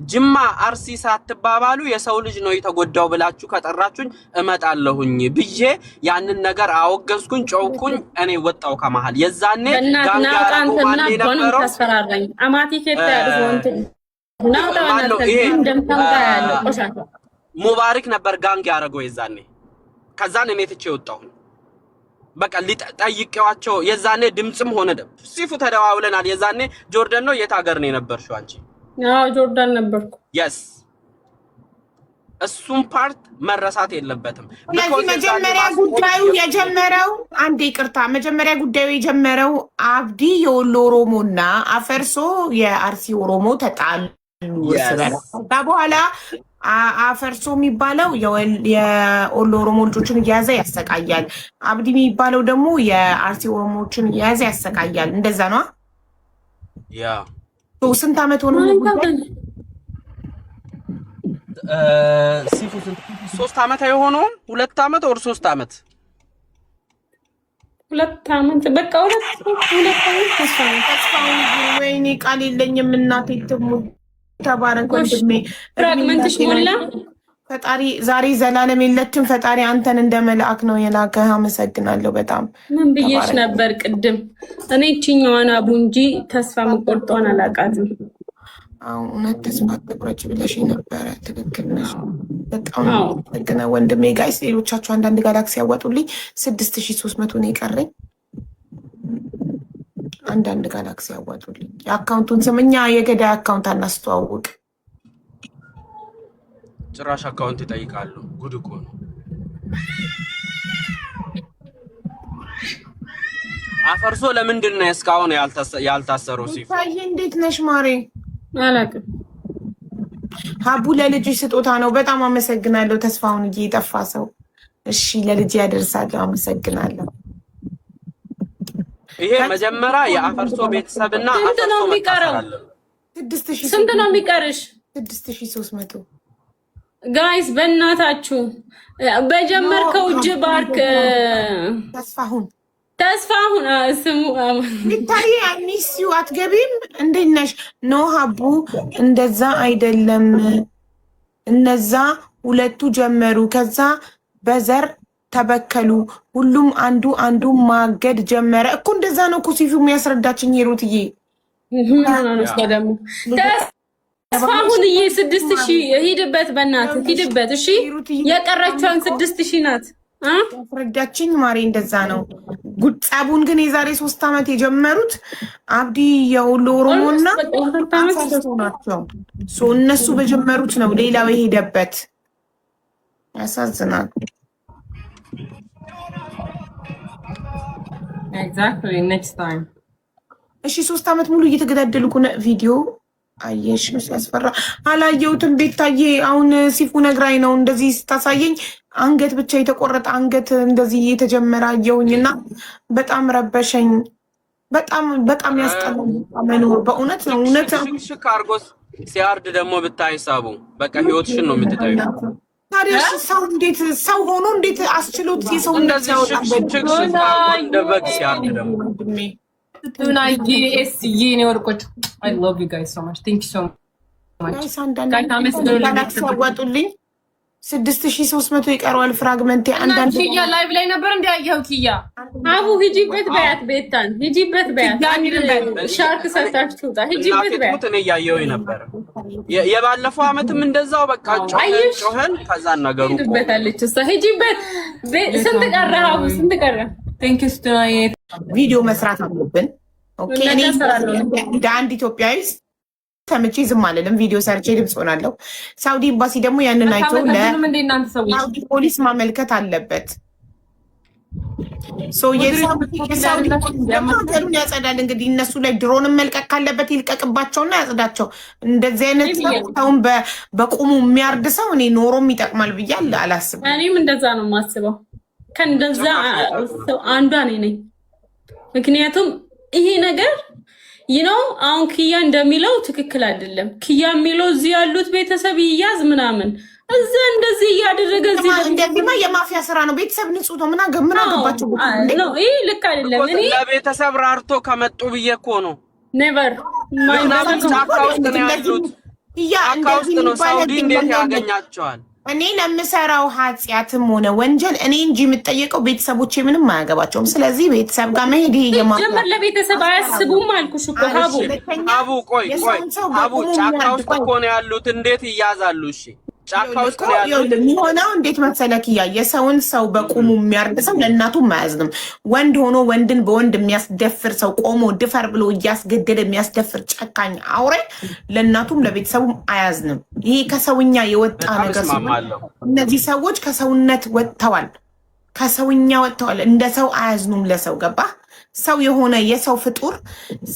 ጅማ አርሲ ሳትባባሉ የሰው ልጅ ነው የተጎዳው ብላችሁ ከጠራችሁኝ እመጣለሁኝ ብዬ ያንን ነገር አወገዝኩኝ፣ ጮውኩኝ። እኔ ወጣው ከመሃል የዛኔ ጋንጋራ ቆማኔ ነበረው ተስፈራራኝ። አማቲ ከታ ያድርጎንት ናውጣው እንደምታውቃ ያለው ቆሻሻ ሙባረክ ነበር ጋንግ ያረገው የዛኔ። ከዛን እኔ ትቼ ወጣሁ። በቃ ሊጠይቀዋቸው የዛኔ ድምጽም ሆነ ሲፉ ተደዋውለናል። የዛኔ ጆርዳን ነው የት ሀገር ነው የነበርሽው አንቺ? አዎ ጆርዳን ነበርኩ። yes እሱም ፓርት መረሳት የለበትም። ለዚህ መጀመሪያ ጉዳዩ የጀመረው መጀመሪያ ጉዳዩ የጀመረው አብዲ የወሎ ኦሮሞና አፈርሶ የአርሲ ኦሮሞ ተጣሉ። በኋላ አፈርሶ የሚባለው የወሎ ኦሮሞ ልጆችን እየያዘ ያሰቃያል። አብዲ የሚባለው ደግሞ የአርሲ ኦሮሞዎችን እየያዘ ያሰቃያል። እንደዛ ነው። ያ ስንት ዓመት ሆነ? ሲፉ 3 ዓመት አይሆነውም? 2 ዓመት ወር 3 ዓመት 2 ዓመት በቃ 2 ዓመት ተስፋው። ወይኔ ቃል የለኝም እናቴ ትሙት። ተባረክ ወንድሜ። ፍራግመንትሽ ሞላ። ፈጣሪ ዛሬ ዘላለም የለችም። ፈጣሪ አንተን እንደ መልአክ ነው የላከህ። አመሰግናለሁ በጣም። ምን ብዬሽ ነበር ቅድም? እኔ እቺኛዋን አቡ እንጂ ተስፋ መቆርጧን አላውቃትም። እውነት ተስፋ አትቁረጭ ብለሽ ነበረ። ትክክል ነሽ። በጣም ግን ወንድሜ ጋይስ፣ ሌሎቻችሁ አንዳንድ ጋላክሲ ያዋጡልኝ። 6300 ነው የቀረኝ። አንዳንድ ጋላክሲ ያዋጡልኝ። የአካውንቱን ስምኛ የገዳይ አካውንት አናስተዋውቅ። ጭራሽ አካውንት ይጠይቃሉ። ጉድ እኮ ነው። አፈርሶ ለምንድን ነው እስካሁን ያልታሰረው? ሲፉ ታዬ እንዴት ነሽ ማሬ? አላውቅም። ሀቡ ለልጅሽ ስጦታ ነው። በጣም አመሰግናለሁ። ተስፋውን እየጠፋ ሰው እሺ፣ ለልጅ ያደርሳለሁ። አመሰግናለሁ። ይሄ መጀመሪያ የአፈርሶ ቤተሰብና ስንት ነው የሚቀረው? 6000 ስንት ነው የሚቀርሽ? 6300 ጋይስ በእናታችሁ በጀመርከው እጅ ባርክ። ተስፋሁን ስሙ ሚታይ አኒሲው አትገቢም? እንዴት ነሽ? ኖ ሀቡ እንደዛ አይደለም። እነዛ ሁለቱ ጀመሩ፣ ከዛ በዘር ተበከሉ። ሁሉም አንዱ ማገድ ጀመረ እኮ። እንደዛ ነው እኮ ሲፉ የሚያስረዳችኝ ሄሩትዬ። ተስፋሁን 6000 ሂድበት፣ በእናትህ ሂድበት። እሺ የቀረችውን 6000 ናት ያስረዳችኝ ማሬ። እንደዛ ነው ጸቡን ግን የዛሬ 3 ዓመት የጀመሩት አብዲ የወሎ ኦሮሞና ናቸው። እነሱ በጀመሩት ነው ሌላው የሄደበት። ያሳዝናል። ኤግዛክትሊ ኔክስት ታይም። እሺ 3 ዓመት ሙሉ እየተገዳደሉ ቪዲዮ አየሽ? ሲያስፈራ። አላየሁትም ቤታዬ። አሁን ሲፉ ነግራኝ ነው እንደዚህ ስታሳየኝ አንገት ብቻ የተቆረጠ አንገት እንደዚህ እየተጀመረ አየሁኝና በጣም ረበሸኝ። በጣም ያስጠላል መኖር። በእውነት ነው እውነት። ሽክ አርጎ ሲያርድ ደግሞ ብታይ ሳቡ በቃ ህይወትሽን ነው የምትታዩ። ታዲያ ሰው እንዴት ሰው ሆኖ እንዴት አስችሎት የሰው እንደዚህ ሽክ እንደ በግ ሲያርድ ደግሞ ቱናይ ኤስዬ ነው ወርቆች። I love you guys so much. Thank you so much. ያዋጡልኝ 6300 ይቀረዋል ፍራግመንት። አንዳንድ ኪያ ላይቭ ላይ ነበር እንዴ? ያየው ኪያ አቡ ሂጂበት በያት፣ ቤታን ሂጂበት በያት። ሻርክ ሰጣችሁ ታ ሂጂበት በያት። እኔ ያየው ነበር የባለፈው አመትም እንደዛው በቃ ጮኸን ከዛ ነገሩ ሂጂበታለች። እሷ ሂጂበት። ስንት ቀረ አቡ? ስንት ቀረ? Thank you ቱናይ። ቪዲዮ መስራት አለብን። ኦኬ እኔ እንደ አንድ ኢትዮጵያዊ ሰምቼ ዝም አልልም። ቪዲዮ ሰርቼ ድምፅ ሆናለሁ። ሳውዲ ኤምባሲ ደግሞ ያንን አይቶ ለሳውዲ ፖሊስ ማመልከት አለበት። የሳውዲ ሀገሩን ያጸዳል። እንግዲህ እነሱ ላይ ድሮንን መልቀቅ ካለበት ይልቀቅባቸውና ያጽዳቸው። እንደዚህ አይነት ሰውን በቁሙ የሚያርድ ሰው እኔ ኖሮም ይጠቅማል ብዬ አላስብም። እኔም እንደዛ ነው የማስበው። ከእንደዛ አንዷ እኔ ነኝ። ምክንያቱም ይሄ ነገር ይነው አሁን ኪያ እንደሚለው ትክክል አይደለም። ኪያ የሚለው እዚህ ያሉት ቤተሰብ ይያዝ ምናምን እዛ እንደዚህ እያደረገ እንደዚህማ የማፊያ ስራ ነው። ቤተሰብ ንጹህ ነው። ምን አገባቸው ነው? ይሄ ልክ አይደለም። እኔ ለቤተሰብ ራርቶ ከመጡ ብዬ እኮ ነው። ኔቨር ጫካ ውስጥ ነው ያሉት። ጫካ ውስጥ ነው። ሳውዲ እንዴት ያገኛቸዋል? እኔ ለምሰራው ኃጢአትም ሆነ ወንጀል እኔ እንጂ የምጠየቀው ቤተሰቦቼ ምንም አያገባቸውም። ስለዚህ ቤተሰብ ጋር መሄድ ይሄ ጀመር ለቤተሰብ አያስቡም አልኩሽ እኮ ሀቡ ቆይ ሀቡ ጫካ ውስጥ እኮ ነው ያሉት። እንዴት ይያዛሉ? እሺ ጫካ ውስጥ ነው ያሉት። የሚሆነው እንዴት መሰለክ? የሰውን ሰው በቁሙ የሚያርድ ሰው ለእናቱም አያዝንም። ወንድ ሆኖ ወንድን በወንድ የሚያስደፍር ሰው ቆሞ ድፈር ብሎ እያስገደደ የሚያስደፍር ጨካኝ አውሬ ለእናቱም ለቤተሰቡም አያዝንም። ይሄ ከሰውኛ የወጣ ነገር ሲሆን እነዚህ ሰዎች ከሰውነት ወጥተዋል፣ ከሰውኛ ወጥተዋል። እንደ ሰው አያዝኑም ለሰው። ገባ? ሰው የሆነ የሰው ፍጡር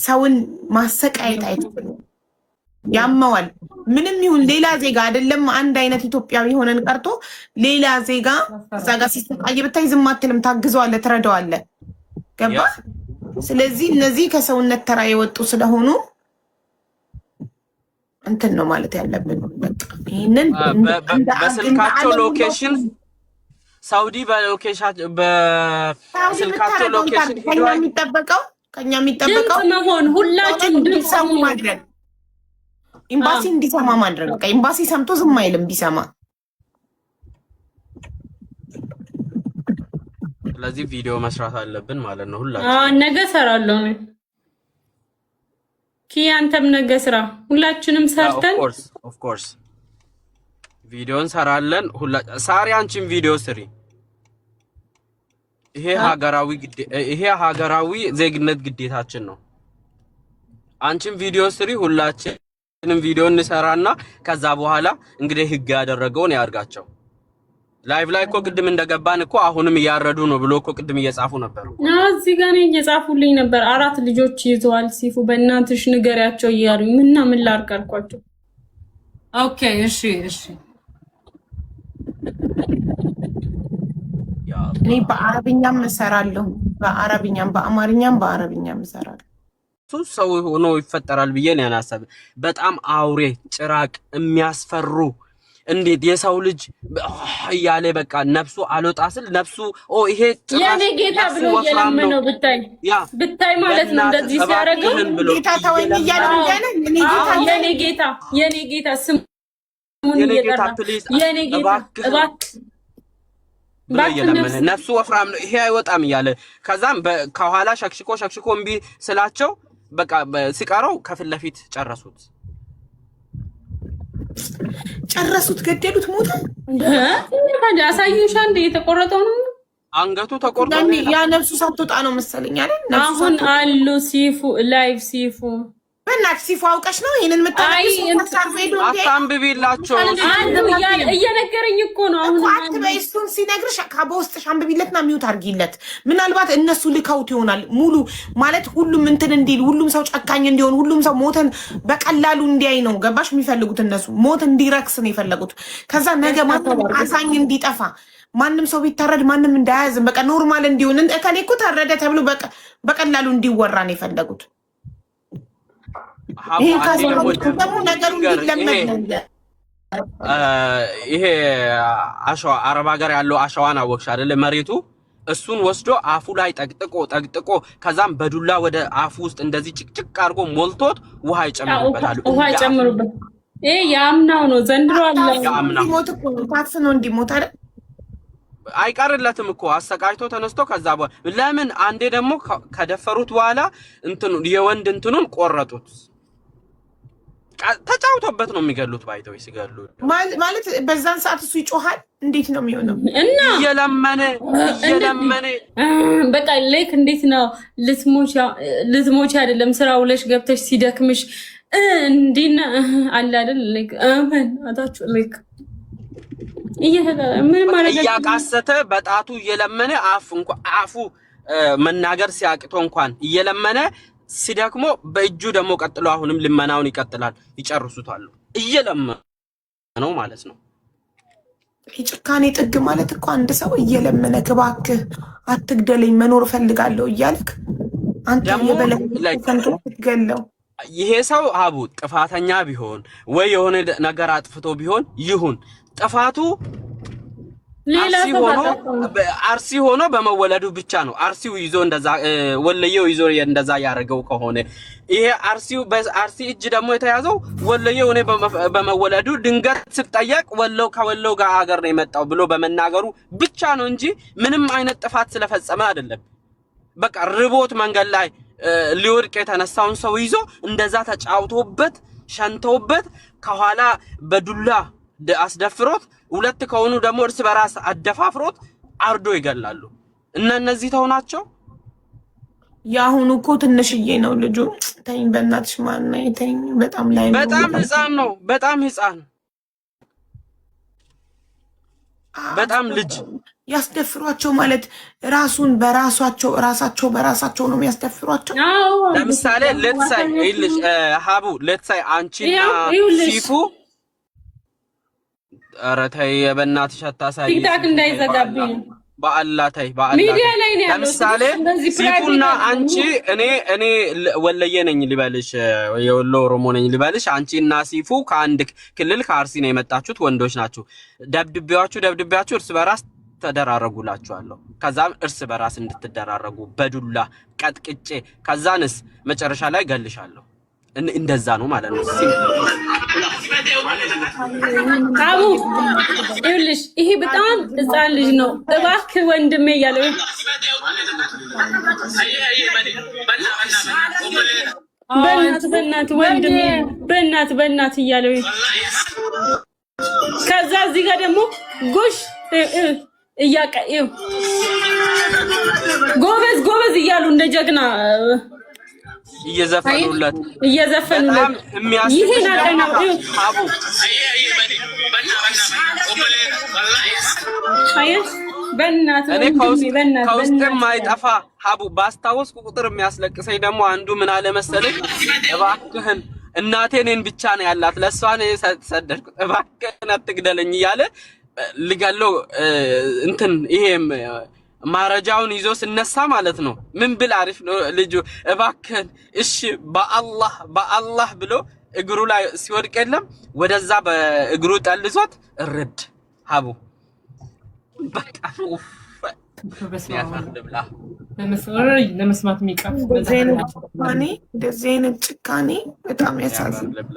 ሰውን ማሰቃየት አይችልም። ያመዋል። ምንም ይሁን ሌላ ዜጋ አይደለም አንድ አይነት ኢትዮጵያዊ ሆነን ቀርቶ ሌላ ዜጋ እዛ ጋር ሲሰቃይ ብታይ ዝም አትልም፣ ታግዘዋለህ፣ ትረዳዋለህ። ገባ? ስለዚህ እነዚህ ከሰውነት ተራ የወጡ ስለሆኑ እንትን ነው ማለት ያለብን። በቃ ይሄንን በስልካቸው ሎኬሽን ሳውዲ በስልካቸው ሎኬሽን ከኛ የሚጠበቀው መሆን ሁላችንም ድምጽ ማድረግ ኤምባሲ እንዲሰማ ማድረግ። በቃ ኤምባሲ ሰምቶ ዝም አይልም ቢሰማ። ስለዚህ ቪዲዮ መስራት አለብን ማለት ነው ሁላችንም። ነገ እሰራለሁ ነው ኪያ፣ አንተም ነገ ስራ። ሁላችንም ሰርተን ኦፍ ኮርስ ቪዲዮ እንሰራለን። ሳሪ አንቺም ቪዲዮ ስሪ። ይሄ ሀገራዊ ዜግነት ግዴታችን ነው። አንቺም ቪዲዮ ስሪ፣ ሁላችንም ቪዲዮ እንሰራና ከዛ በኋላ እንግዲህ ህግ ያደረገውን ያርጋቸው። ላይቭ ላይ እኮ ቅድም እንደገባን እኮ አሁንም እያረዱ ነው ብሎ እኮ ቅድም እየጻፉ ነበር። እዚህ ጋር ነው እየጻፉልኝ ነበር። 4 ልጆች ይዘዋል ሲፉ በእናትሽ ንገሪያቸው እያሉኝ ምን ላድርግ አልኳቸው። ኦኬ እሺ እኔ በአረብኛም እሰራለሁ፣ በአማርኛም በአረብኛም እሰራለሁ። ሰው ሆኖ ይፈጠራል ብዬ ነው ያናሰብ። በጣም አውሬ ጭራቅ የሚያስፈሩ እንዴት የሰው ልጅ ያለ በቃ ነፍሱ አልወጣስል ነፍሱ ይሄ የኔ ጌታ ብሎ የለመነው ብታይ ማለት ነው። እንደዚህ ሲያረጋው ጌታ ተወኝ እያለ የኔ ጌታ ስሙን እየጠራ የኔ ጌታ እባክህ በየለመነ ነፍሱ ወፍራም ነው ይሄ አይወጣም እያለ ከዛም ከኋላ ሸክሽኮ እምቢ ስላቸው በቃ ሲቀረው ከፊት ለፊት ጨረሱት፣ ገደሉት፣ ሞተ። ታዲያ አሳዩሽ አንዴ የተቆረጠው ነው አንገቱ ተቆርጦ ያ ነፍሱ ሳትወጣ ነው መሰለኝ አይደል? አሁን አሉ ሲፉ ላይቭ ሲፉ በእናትሽ ሲፉ አውቀሽ ነው ይሄንን የምታረጊው? አታንብቢላቸው እየነገረኝ እኮ ነው። አሁን አትበይስቱን ሲነግርሽ በውስጥሽ አንብቢለትና ሚውት አድርጊለት። ምናልባት እነሱ ልከውት ይሆናል ሙሉ ማለት ሁሉም እንትን እንዲል ሁሉም ሰው ጨካኝ እንዲሆን ሁሉም ሰው ሞተን በቀላሉ እንዲያይ ነው ገባሽ? የሚፈልጉት እነሱ ሞት እንዲረክስ ነው የፈለጉት። ከዛ ነገ ማንም አዛኝ እንዲጠፋ ማንም ሰው ቢታረድ ማንም እንዳያዝም በቃ ኖርማል እንዲሆን እከሌ እኮ ታረደ ተብሎ በቀላሉ እንዲወራ ነው የፈለጉት። ይሄ አሸዋ አረብ ሀገር ያለው አሸዋን አወቅሽ አይደለ? መሬቱ እሱን ወስዶ አፉ ላይ ጠቅጥቆ ከዛም በዱላ ወደ አፉ ውስጥ እንደዚህ ጭቅጭቅ አድርጎ ሞልቶት ውሃ ይጨምሩበታል። ይሄ ያምናው ነው ዘንድሮ አለ ሞት እኮ ታፍኖ እንዲሞት አይደል? አይቀርለትም እኮ አሰቃይቶ ተነስቶ ከዛ ለምን አንዴ ደግሞ ከደፈሩት በኋላ እንትኑ የወንድ እንትኑን ቆረጡት። ተጫውቶበት ነው የሚገሉት። ባይተው ሲገሉ ማለት በዛን ሰዓት እሱ ይጮሃል። እንዴት ነው የሚሆነው? እና እየለመነ በቃ ሌክ እንዴት ነው ልትሞች አይደለም ስራ ውለሽ ገብተሽ ሲደክምሽ እንዲና አለ አይደል? ሌክ አታችሁ ሌክ እያቃሰተ በጣቱ እየለመነ አፉ መናገር ሲያቅቶ እንኳን እየለመነ ሲደክሞ በእጁ ደግሞ ቀጥሎ አሁንም ልመናውን ይቀጥላል። ይጨርሱታል እየለመነው ማለት ነው። የጭካኔ ጥግ ማለት እኮ አንድ ሰው እየለመነ እባክህ አትግደለኝ መኖር ፈልጋለሁ እያልክ አንተ የበለገለው ይሄ ሰው አቡ ጥፋተኛ ቢሆን ወይ የሆነ ነገር አጥፍቶ ቢሆን ይሁን ጥፋቱ አርሲ ሆኖ በመወለዱ ብቻ ነው። አርሲው ይዞ እንደዛ ወለየው ይዞ እንደዛ ያረገው ከሆነ ይሄ አርሲ እጅ ደግሞ የተያዘው ወለየው ነው በመወለዱ ድንገት ሲጠየቅ ከወለው ጋር ሀገር ነው የመጣው ብሎ በመናገሩ ብቻ ነው እንጂ ምንም አይነት ጥፋት ስለፈጸመ አይደለም። በቃ ርቦት መንገድ ላይ ሊወድቅ የተነሳውን ሰው ይዞ እንደዛ ተጫውቶበት ሸንተውበት ከኋላ በዱላ አስደፍሮት ሁለት ከሆኑ ደግሞ እርስ በራስ አደፋፍሮት አርዶ ይገላሉ። እነዚህ ተውናቸው። ያሁኑ እኮ ትንሽዬ ነው ልጁ። ተኝ በእናትሽ ማን ተኝ። በጣም ላይ ነው። በጣም ህፃን ነው። በጣም ልጅ ያስደፍሯቸው ማለት ራሳቸው በራሳቸው ነው የሚያስደፍሯቸው። ለምሳሌ ሌትሳይ አንቺና ሲፉ ኧረ ተይ በእናትሽ አታሳይ። ቲክታክ እንዳይዘጋብኝ በአላህ ተይ ሚዲያ ላይ ነው ያለው። ለምሳሌ ሲፉና አንቺ እኔ ወለየ ነኝ ልበልሽ የወሎ ኦሮሞ ነኝ ልበልሽ። አንቺና ሲፉ ከአንድ ክልል ከአርሲ ነው የመጣችሁት፣ ወንዶች ናችሁ። ደብድቤያችሁ እርስ በራስ ተደራረጉላችኋለሁ። ከዛም እርስ በራስ እንድትደራረጉ በዱላ ቀጥቅጬ ከዛንስ መጨረሻ ላይ ገልሻለሁ። እንደዛ ነው ማለት ነው። አቡ ይኸውልሽ ይሄ በጣም ህፃን ልጅ ነው። እባክህ ወንድሜ እያለ በእናት ወንድሜ በእናት እያለ ከዛ እዚህ ጋር ደግሞ ጎሽ እያቀየው ጎበዝ እያሉ እንደ ጀግና እየዘፈኑለት ይሄ ነገር ነው። አየሽ በእናትህ እኔ ከውስጥም ማይጠፋ ሀቡ ባስታወስኩ ቁጥር የሚያስለቅሰኝ ደግሞ አንዱ ምን አለ መሰለኝ፣ እባክህን እናቴ እኔን ብቻ ነው ያላት ለሷ ነው ሰደድኩት፣ እባክህን አትግደለኝ እያለ ልገለው እንትን ይሄም ማረጃውን ይዞ ስነሳ ማለት ነው። ምን ብል አሪፍ ነው ልጁ፣ እባክህን እሺ በአላህ ብሎ እግሩ ላይ ሲወድቅ የለም ወደዛ በእግሩ ጠልዞት እርድ ሀቡ በቃ ለመስማት የሚቀፍ እንደዚህ አይነት ጭካኔ በጣም ያሳዝናል።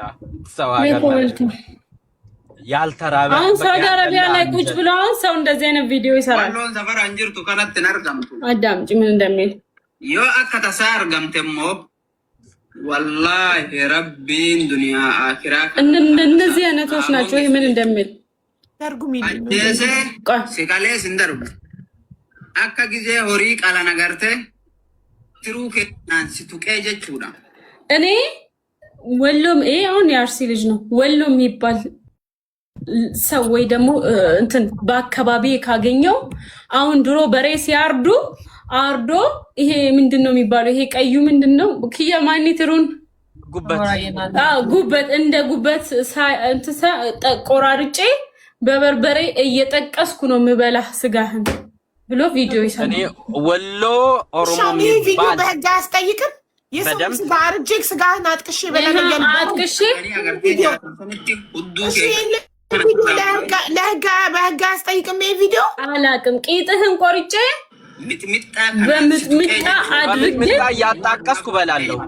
ያልተራበ አሁን ሳውዲ አረቢያ ላይ ቁጭ ብሎ አሁን ሰው እንደዚህ አይነት ቪዲዮ ይሰራል። አዳምጪ ምን እንደሚል ዮ አከተሳር ገምተሞ ወላሂ ረቢን ዱንያ አኺራ እነዚህ አይነቶች ናቸው። ይሄ ምን እንደሚል ተርጉም ይልኝ ሲካሌ ሲንደሩ አካ ጊዜ ሆሪ ቃላ ነገርተ ትሩ ከናንሲ ቱቀጀ ቹዳ እኔ ወሎም አሁን የአርሲ ልጅ ነው ወሎ የሚባል ሰው ወይ ደግሞ እንትን በአካባቢ ካገኘው አሁን ድሮ በሬ ሲያርዱ አርዶ ይሄ ምንድነው የሚባለው? ይሄ ቀዩ ምንድነው? ክያ ማኒትሩን ጉበት እንደ ጉበት ቆራርጬ በበርበሬ እየጠቀስኩ ነው የምበላህ ስጋህን ብሎ ቪዲዮ ይሰራል። እኔ ወሎ ኦሮሞ ቪዲዮ በህግ አያስጠይቅም። የሰው ስጋ አርጄ ስጋህን አጥቅሼ በለገየን አጥቅሼ ለህግ በህግ አያስጠይቅም። ይሄ ቪዲዮ አላቅም። ቂጥህን ቆርጬ በምጥምጣ አድርጌ ያጣቀስኩ በላለሁ።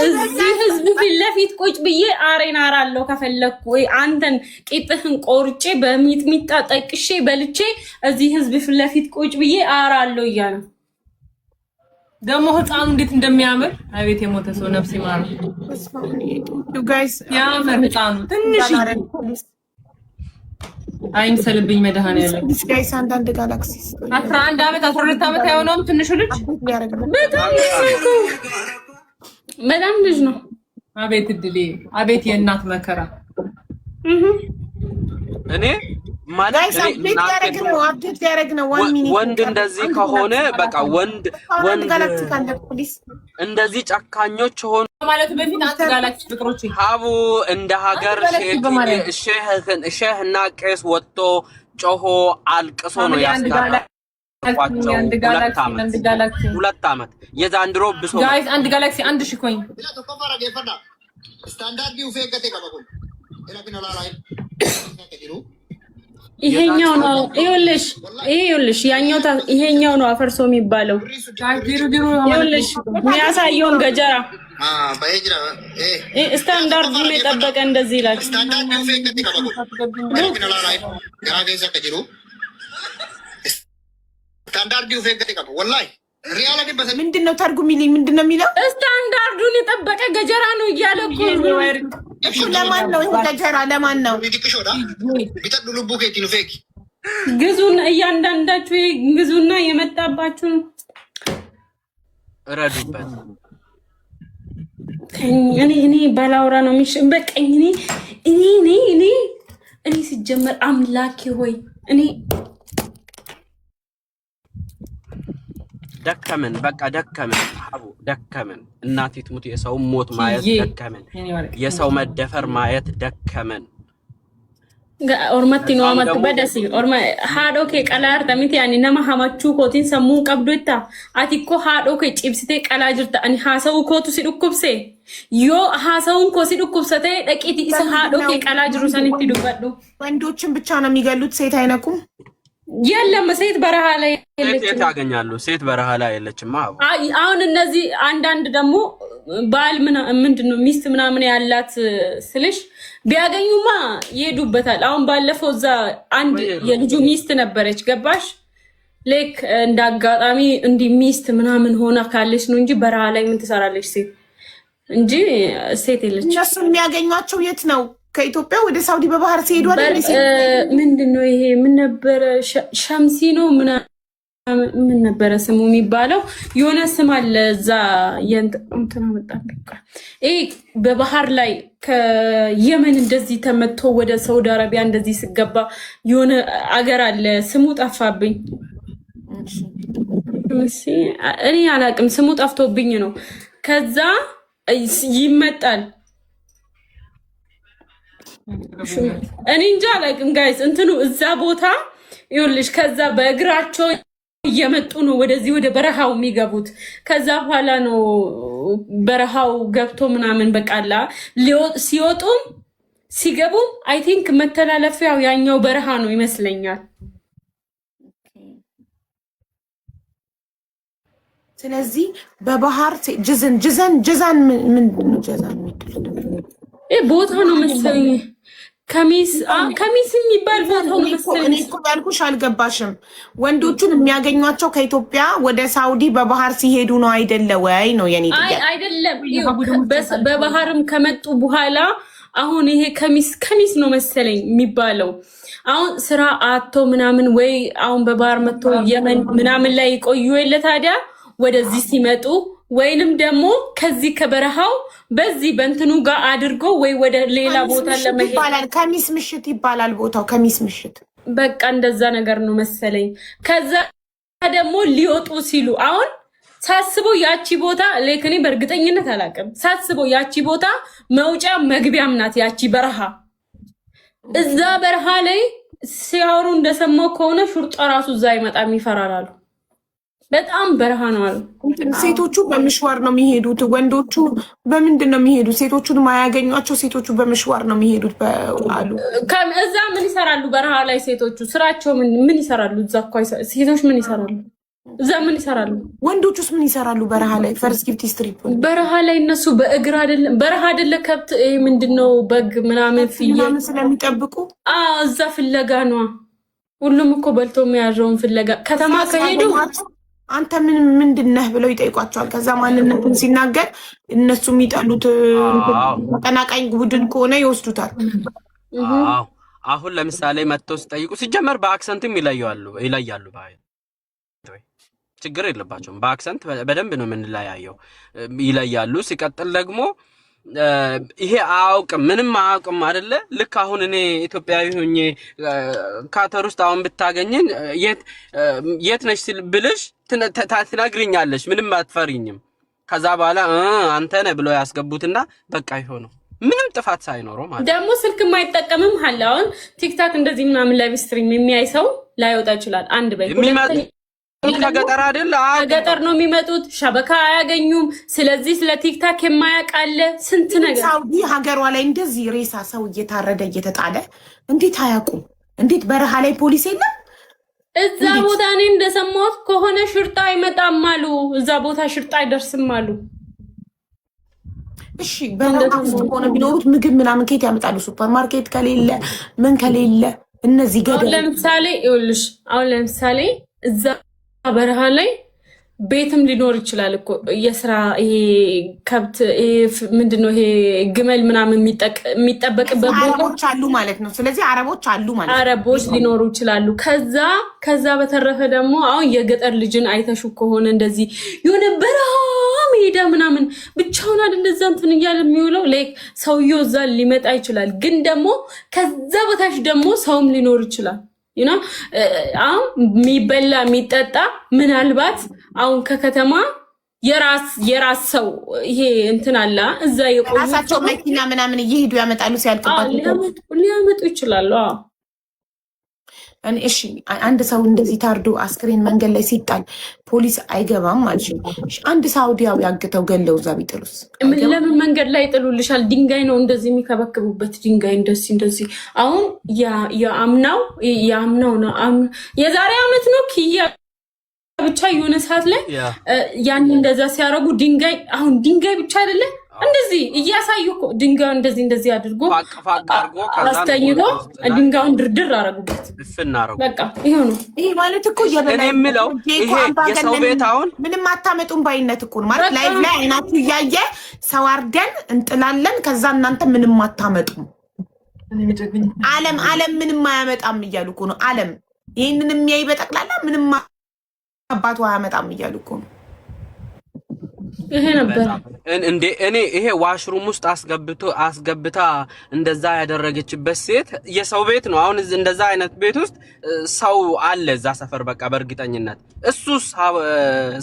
እዚህ ህዝብ ፊት ለፊት ቁጭ ብዬ አሬን አራለሁ ከፈለኩ ወይ አንተን ቂጥህን ቆርጬ በሚጥሚጣ ጠቅሼ በልቼ እዚህ ህዝብ ፊት ለፊት ቁጭ ብዬ አራለሁ እያለ ደግሞ ህፃኑ እንዴት እንደሚያምር አቤት! የሞተ ሰው ነፍስ ይማር። ያምር ህፃኑ ትንሽ አይምሰልብኝ መድኃኒዓለም ጋይስ አንዳንድ ጋላክሲ 11 ዓመት 12 ዓመት አይሆነውም ትንሹ ልጅ በጣም ልጅ ነው። አቤት እድሌ! አቤት የእናት መከራ! እኔ ማለት ወንድ እንደዚህ ከሆነ በቃ ወንድ እንደዚህ ጨካኞች ሆኑ ማለት በፊት አንተ ጋላክሲ ፍቅሮች ሀቡ እንደ ሀገር ሼህ እና ቄስ ወጥቶ ጮሆ አልቅሶ ነው ያስታረቋቸው። 2 ዓመት የዛንድሮ ብሶ ጋይስ አንድ ጋላክሲ 1000 ኮይን ስታንዳርድ ዩ ፌገቴ ከበቁ ይሄኛው ነው ይኸውልሽ ይሄኛው ነው አፈርሶ የሚባለው። ይኸውልሽ የሚያሳየውን ገጀራ ስታንዳርዱን የጠበቀ እንደዚህ ይላል። ምንድነው ተርጉሚልኝ? ምንድነው የሚለው? ስታንዳርዱን የጠበቀ ገጀራ ነው እያለ እኮ ለማን ነው ገጀራ? ለማን ነው? ግዙና እያንዳንዳችሁ ግዙና የመጣባችሁን ረዱበት። እኔ ባላውራ ነው የሚሽን በቀኝ እኔ ሲጀመር አምላኬ ሆይ እኔ ደከመን፣ በቃ ደከመን፣ ሀቡ ደከመን። እናቴ ትሙት የሰው ሞት ማየት ደከመን፣ የሰው መደፈር ማየት ደከመን። ኦርማቲ ነው አመት በደሲ ኦርማ ሃዶ ከቀላር ተሚት ያኒ ነማ ሀማቹ ኮቲን ሰሙ ቀብዶታ አቲኮ ሃዶ ከጭብስቴ ቀላጅርታ አኒ ሃሰው ኮቱ ሲዱኩብሴ ዮ ሃሰውን ኮ ሲዱኩብሰተ ደቂት ኢሰ ሃዶ ከቀላጅሩ ሰንቲ ዱበዱ ወንዶችን ብቻ ነው የሚገሉት፣ ሴት አይነኩም። የለም ሴት በረሃ ላይ ሴት ያገኛሉ። ሴት በረሃ ላይ የለችማ። አሁን እነዚህ አንዳንድ ደግሞ ባል ምንድነው ሚስት ምናምን ያላት ስልሽ ቢያገኙማ ይሄዱበታል። አሁን ባለፈው እዛ አንድ የልጁ ሚስት ነበረች ገባሽ? ሌክ እንዳጋጣሚ እንዲህ ሚስት ምናምን ሆና ካለች ነው እንጂ በረሃ ላይ ምን ትሰራለች ሴት እንጂ ሴት የለች። እነሱ የሚያገኟቸው የት ነው? ከኢትዮጵያ ወደ ሳውዲ በባህር ሲሄዱ አይደል? ምንድነው ይሄ ምን ነበር ሸምሲ ነው ምና ምን ነበረ ስሙ የሚባለው? የሆነ ስም አለ እዛ እንትና መጣብኝ። በባህር ላይ ከየመን እንደዚህ ተመቶ ወደ ሳውዲ አረቢያ እንደዚህ ስገባ የሆነ አገር አለ፣ ስሙ ጠፋብኝ። እኔ አላቅም፣ ስሙ ጠፍቶብኝ ነው። ከዛ ይመጣል እኔ እንጃ አላቅም ጋይስ። እንትኑ እዛ ቦታ ይኸውልሽ፣ ከዛ በእግራቸው እየመጡ ነው ወደዚህ ወደ በረሃው የሚገቡት። ከዛ በኋላ ነው በረሃው ገብቶ ምናምን በቃላ ሲወጡም ሲገቡም አይ ቲንክ መተላለፊያው ያኛው በረሃ ነው ይመስለኛል። ስለዚህ በባህር ጅዛን ምንድን ነው? ጅዛን ቦታ ነው መሰለኝ። ከሚስ የሚባል ቦታው መሰለኝ። እኔ እኮ ያልኩሽ አልገባሽም። ወንዶቹን የሚያገኟቸው ከኢትዮጵያ ወደ ሳውዲ በባህር ሲሄዱ ነው አይደለ ወይ? ነው የኔ ጥያቄ። አይደለም፣ በባህርም ከመጡ በኋላ አሁን ይሄ ከሚስ ነው መሰለኝ የሚባለው። አሁን ስራ አቶ ምናምን ወይ አሁን በባህር መጥቶ የመን ምናምን ላይ ቆዩ የለ ታዲያ ወደዚህ ሲመጡ ወይንም ደግሞ ከዚህ ከበረሃው በዚህ በእንትኑ ጋር አድርጎ ወይ ወደ ሌላ ቦታ ለመሄድ ይባላል። ከሚስ ምሽት ይባላል ቦታው፣ ከሚስ ምሽት በቃ እንደዛ ነገር ነው መሰለኝ። ከዛ ደግሞ ሊወጡ ሲሉ አሁን ሳስበው ያቺ ቦታ ለከኔ በእርግጠኝነት አላውቅም። ሳስበው ያቺ ቦታ መውጫ መግቢያም ናት ያቺ በረሃ። እዛ በረሃ ላይ ሲያወሩ እንደሰማው ከሆነ ሹርጣ ራሱ እዛ ይመጣም ይፈራራሉ። በጣም በረሃ ነው አሉ። ሴቶቹ በምሽዋር ነው የሚሄዱት፣ ወንዶቹ በምንድን ነው የሚሄዱት? ሴቶቹን ማያገኟቸው ሴቶቹ በምሽዋር ነው የሚሄዱት አሉ። እዛ ምን ይሰራሉ? በረሃ ላይ ሴቶቹ ስራቸው ምን ይሰራሉ? እዛ እኮ ሴቶች ምን ይሰራሉ? እዛ ምን ይሰራሉ? ወንዶቹስ ምን ይሰራሉ? በረሃ ላይ ፈርስ ጊፍቲ ስትሪፕ በረሃ ላይ እነሱ በእግር አይደለም በረሃ አይደለ ከብት ምንድነው በግ ምናምን ፍየል ስለሚጠብቁ እዛ ፍለጋ ነው። ሁሉም እኮ በልቶ የሚያድረውን ፍለጋ ከተማ ከሄዱ አንተ ምንድን ነህ ብለው ይጠይቋቸዋል። ከዛ ማንነቱን ሲናገር እነሱ የሚጠሉት ተቀናቃኝ ቡድን ከሆነ ይወስዱታል። አሁን ለምሳሌ መጥተው ሲጠይቁ ሲጀመር በአክሰንትም ይለያሉ። ችግር የለባቸውም። በአክሰንት በደንብ ነው የምንለያየው፣ ይለያሉ። ሲቀጥል ደግሞ ይሄ አያውቅም ምንም አያውቅም አይደለ? ልክ አሁን እኔ ኢትዮጵያዊ ሆኜ ካተር ውስጥ አሁን ብታገኝን የት ነሽ ብልሽ ትነግሪኛለሽ፣ ምንም አትፈሪኝም። ከዛ በኋላ አንተ ነህ ብለው ያስገቡትና በቃ ይሆነው ምንም ጥፋት ሳይኖረው ማለት ደግሞ ስልክ የማይጠቀምም አለ። አሁን ቲክታክ እንደዚህ ምናምን ላይቭ ስትሪም የሚያይ ሰው ላይወጣ ይችላል። አንድ በይ ከገጠር አይደል? ከገጠር ነው የሚመጡት፣ ሸበካ አያገኙም። ስለዚህ ስለ ቲክታክ የማያውቅ አለ። ስንት ነገር ሳውዲ ሀገሯ ላይ እንደዚህ ሬሳ ሰው እየታረደ እየተጣለ እንዴት አያውቁም? እንዴት በረሃ ላይ ፖሊስ የለም? እዛ ቦታ እኔ እንደሰማሁት ከሆነ ሽርጣ አይመጣም አሉ። እዛ ቦታ ሽርጣ አይደርስም አሉ። እሺ በረሃ ውስጥ ከሆነ ቢኖሩት ምግብ ምናምን ከየት ያመጣሉ? ሱፐር ማርኬት ከሌለ ምን ከሌለ እነዚህ ገደል ለምሳሌ ይኸውልሽ፣ አሁን ለምሳሌ እዛ በረሃ ላይ ቤትም ሊኖር ይችላል እኮ የስራ ይሄ ከብት ምንድነው ይሄ ግመል ምናምን የሚጠበቅበት አረቦች አሉ ማለት ነው። ስለዚህ አረቦች አሉ ማለት ነው። አረቦች ሊኖሩ ይችላሉ። ከዛ በተረፈ ደግሞ አሁን የገጠር ልጅን አይተሹ ከሆነ እንደዚህ የሆነ በረሃ ሜዳ ምናምን ብቻውን አይደል እዛ እንትን እያለ የሚውለው ላይክ ሰውየው እዛ ሊመጣ ይችላል። ግን ደግሞ ከዛ በታች ደግሞ ሰውም ሊኖር ይችላል። አሁን የሚበላ የሚጠጣ ምናልባት አሁን ከከተማ የራስ ሰው ይሄ እንትን አለ እዛ የራሳቸው መኪና ምናምን እየሄዱ ያመጣሉ። ሲያልቅባቸው ሊያመጡ ይችላሉ። እሺ አንድ ሰው እንደዚህ ታርዶ አስክሬን መንገድ ላይ ሲጣል ፖሊስ አይገባም ማለት ነው። አንድ ሳውዲያዊ ያግተው ገለው እዛ ቢጥሉስ ለምን መንገድ ላይ ይጥሉልሻል? ድንጋይ ነው እንደዚህ የሚከበክቡበት ድንጋይ እንደዚህ። አሁን የአምናው ነው የዛሬ ዓመት ነው ኪያ ብቻ የሆነ ሰዓት ላይ ያን እንደዛ ሲያረጉ ድንጋይ ብቻ አይደለ እንደዚህ እያሳዩ እኮ ድንጋዩ እንደዚህ አድርጎ አስተኝቶ ድንጋዩን ድርድር አረጉበት። በቃ ይሄ ነው። ይሄ ማለት እኮ የምለው ይሄ የሰው ቤት አሁን ምንም አታመጡም ባይነት እኮ ነው ማለት ላይቭ ላይ አይናችሁ እያየ ሰው አርደን እንጥላለን። ከዛ እናንተ ምንም አታመጡም። ዓለም ምንም አያመጣም እያሉ እኮ ነው። ዓለም ይሄንን የሚያይ በጠቅላላ ምንም አባቷ አያመጣም እያሉ እኮ ነው። ይሄ ነበር እንዴ እኔ ይሄ ዋሽሩም ውስጥ አስገብታ እንደዛ ያደረገችበት ሴት የሰው ቤት ነው። አሁን እንደዛ አይነት ቤት ውስጥ ሰው አለ እዛ ሰፈር በቃ በእርግጠኝነት። እሱስ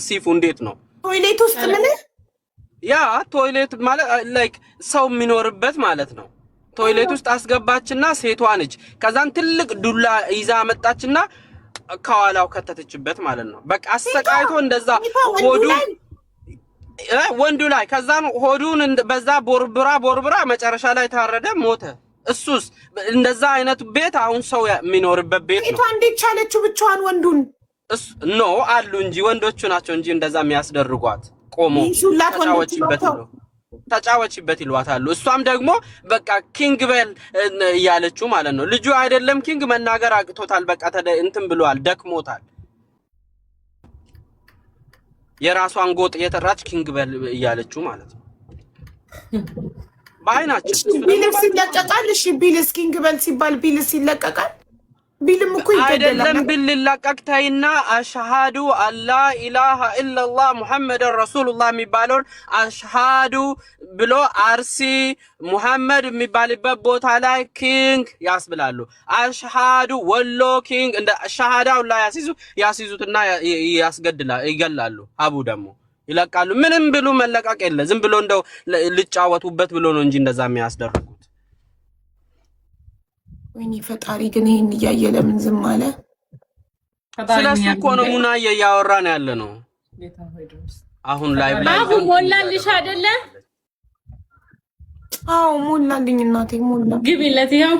ሲፉ እንዴት ነው ቶይሌት ውስጥ ምን ያ ቶይሌት ማለት ላይክ ሰው የሚኖርበት ማለት ነው። ቶይሌት ውስጥ አስገባችና ሴቷ ነች። ከዛን ትልቅ ዱላ ይዛ መጣችና ከኋላው ከተተችበት ማለት ነው። በቃ አሰቃይቶ እንደዛ ሆዱ ወንዱ ላይ ከዛን ሆዱን በዛ ቦርብራ መጨረሻ ላይ ታረደ፣ ሞተ። እሱስ እንደዛ አይነት ቤት አሁን ሰው የሚኖርበት ቤት ነው። ሴቷ እንዴት ቻለችው ብቻዋን ወንዱን? ኖ አሉ እንጂ ወንዶቹ ናቸው እንጂ እንደዛ የሚያስደርጓት ቆሞ ተጫወችበት ይሏታሉ። እሷም ደግሞ በቃ ኪንግ ቤል እያለችው ማለት ነው። ልጁ አይደለም ኪንግ መናገር አቅቶታል። በቃ እንትን ብሏል፣ ደክሞታል። የራሷን ጎጥ እየተራች ኪንግ ቤል እያለችው ማለት ነው። ባይናችን ቢልስ ይለቀቃል። እሺ ቢልስ ኪንግ ቤል ሲባል ቢልስ ይለቀቃል። ቢልም እኮ ይገደላል። አይደለም ቢል ይለቀቅታይና አሽሃዱ አላ ኢላሃ ኢላላህ ሙሐመድ ረሱሉላህ የሚባለውን አሽሃዱ ብሎ አርሲ ሙሐመድ የሚባልበት ቦታ ላይ ኪንግ ያስብላሉ። አሽሃዱ ወሎ ኪንግ እንደ ሻሃዳው ላይ ያስይዙትና ይገላሉ። አቡ ደግሞ ይለቃሉ። ምንም ብሉ መለቀቅ የለ። ዝም ብሎ እንደው ልጫወቱበት ብሎ ነው እንጂ እንደዛ የሚያስደርጉት። ወይኔ ፈጣሪ ግን ይሄን እያየ ለምን ዝም አለ? ስለሱ እኮ ነው ሙናዬ እያወራን ያለ ነው። አሁን ላይ አቡ ሞላልሽ አይደለ? አዎ ሞላልኝ እናቴ ሞላ። ግቢለት። ይኸው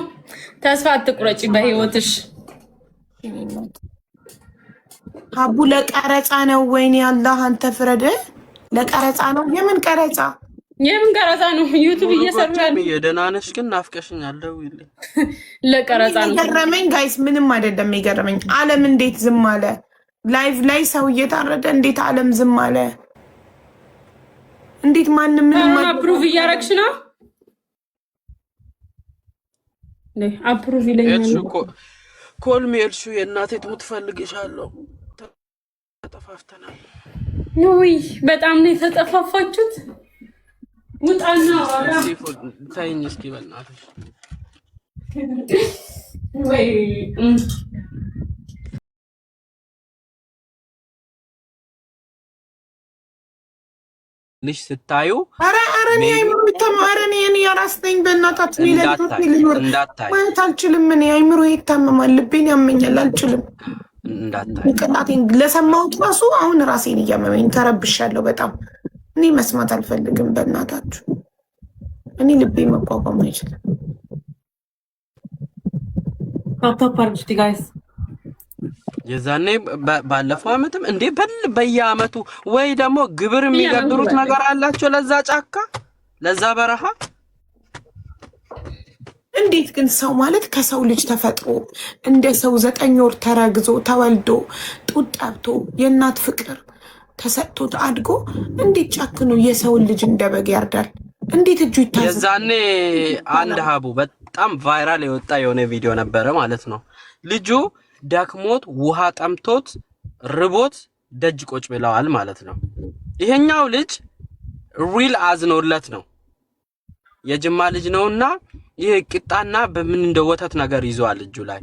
ተስፋ አትቁረጪ በህይወትሽ። አቡ ለቀረጻ ነው። ወይኔ አላህ አንተ ፍረድ። ለቀረጻ ነው። የምን ቀረጻ? የምን ቀረጻ ነው? ዩቲዩብ እየሰሩ ያለ የደናነሽ ግን ናፍቀሽኛል። ደውይልኝ። ለቀረጻ ነው። ገረመኝ ጋይስ፣ ምንም አይደለም የገረመኝ። ዓለም እንዴት ዝም አለ? ላይቭ ላይ ሰው እየታረደ እንዴት ዓለም ዝም አለ? እንዴት ማንም ምንም አፕሩቭ እያረግሽ ነው? አፕሩቭ ይለኛል እኮ ኮልሚ እልሹ የእናቴ ትሙት ፈልግሻለሁ። ተጠፋፍተናል። ውይ በጣም ነው የተጠፋፋችሁት። ውጣና ወራ ታይኝ እስኪ በእናትሽ ወይ ልጅ ስታዩ አረ እኔ አይምሮ ተማረን የኔ ያራስ ነኝ። በእናታችሁ ይለጥጥ ይልኖር ማለት አልችልም። እኔ አይምሮ ይታመማል፣ ልቤን ያመኛል፣ አልችልም። እንዳታይ ለሰማሁት ራሱ አሁን ራሴን እያመመኝ ተረብሻለሁ በጣም። እኔ መስማት አልፈልግም። በእናታችሁ እኔ ልቤ መቋቋም አይችልም። ታፓርጅ ጋይስ የዛኔ ባለፈው አመትም እንዴ በየአመቱ ወይ ደግሞ ግብር የሚገብሩት ነገር አላቸው ለዛ ጫካ ለዛ በረሃ። እንዴት ግን ሰው ማለት ከሰው ልጅ ተፈጥሮ እንደ ሰው 9 ወር ተረግዞ ተወልዶ ጡት ጠብቶ የእናት ፍቅር ተሰጥቶት አድጎ እንዴት ጫክኑ የሰውን ልጅ እንደበግ ያርዳል? እንዴት እጁ ይታዘዝ? የዛኔ አንድ ሀቡ በጣም ቫይራል የወጣ የሆነ ቪዲዮ ነበረ ማለት ነው። ልጁ ደክሞት ውሃ ጠምቶት ርቦት ደጅ ቁጭ ብለዋል ማለት ነው። ይሄኛው ልጅ ሪል አዝኖለት ነው የጅማ ልጅ ነውና ይሄ ቂጣና በምን እንደ ወተት ነገር ይዟል እጁ ላይ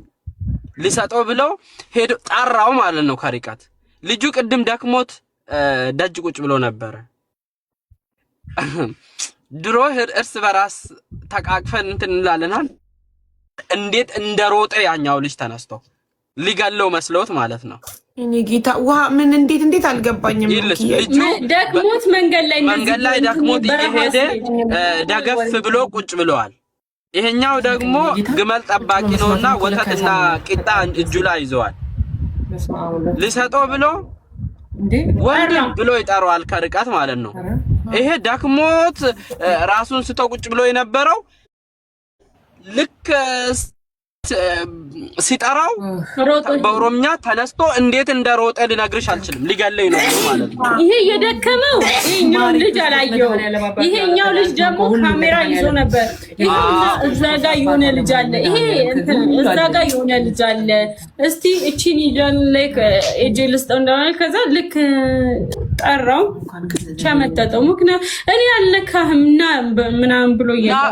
ሊሰጠው ብለው ሄዶ ጣራው ማለት ነው ከርቀት። ልጁ ቅድም ደክሞት ደጅ ቁጭ ብሎ ነበረ። ድሮ እርስ በራስ ተቃቅፈን እንትን እንላለናል። እንዴት እንደሮጠ ያኛው ልጅ ተነስቶ ሊገለው መስሎት ማለት ነው። እኔ ጌታ ውሃ ምን እንዴት አልገባኝም። ልጁ ደክሞት መንገድ ላይ ደክሞት እየሄደ ደገፍ ብሎ ቁጭ ብለዋል። ይሄኛው ደግሞ ግመል ጠባቂ ነውና ወተትና ቂጣ እጁ ላይ ይዘዋል። ሊሰጠው ብሎ ወንድም ብሎ ይጠራዋል ከርቀት ማለት ነው። ይሄ ደክሞት ራሱን ስቶ ቁጭ ብሎ የነበረው ልክ ሲጠራው በኦሮምኛ ተነስቶ እንዴት እንደሮጠ ልነግርሽ አልችልም። ሊገለኝ ነው ማለት ነው። ይሄ የደከመው ይሄኛው ልጅ አላየው። ይሄኛው ልጅ ደግሞ ካሜራ ይዞ ነበር። ይሄና እዛ ጋር የሆነ ልጅ አለ። ይሄ እዛ ጋር የሆነ ልጅ አለ። እስቲ እቺን ይጃን ላይክ ኤጀልስ እንደሆነ ከዛ ልክ ጠራው ቸመተተው። ምክንያቱም እኔ አልነካህምና ምናምን ብሎ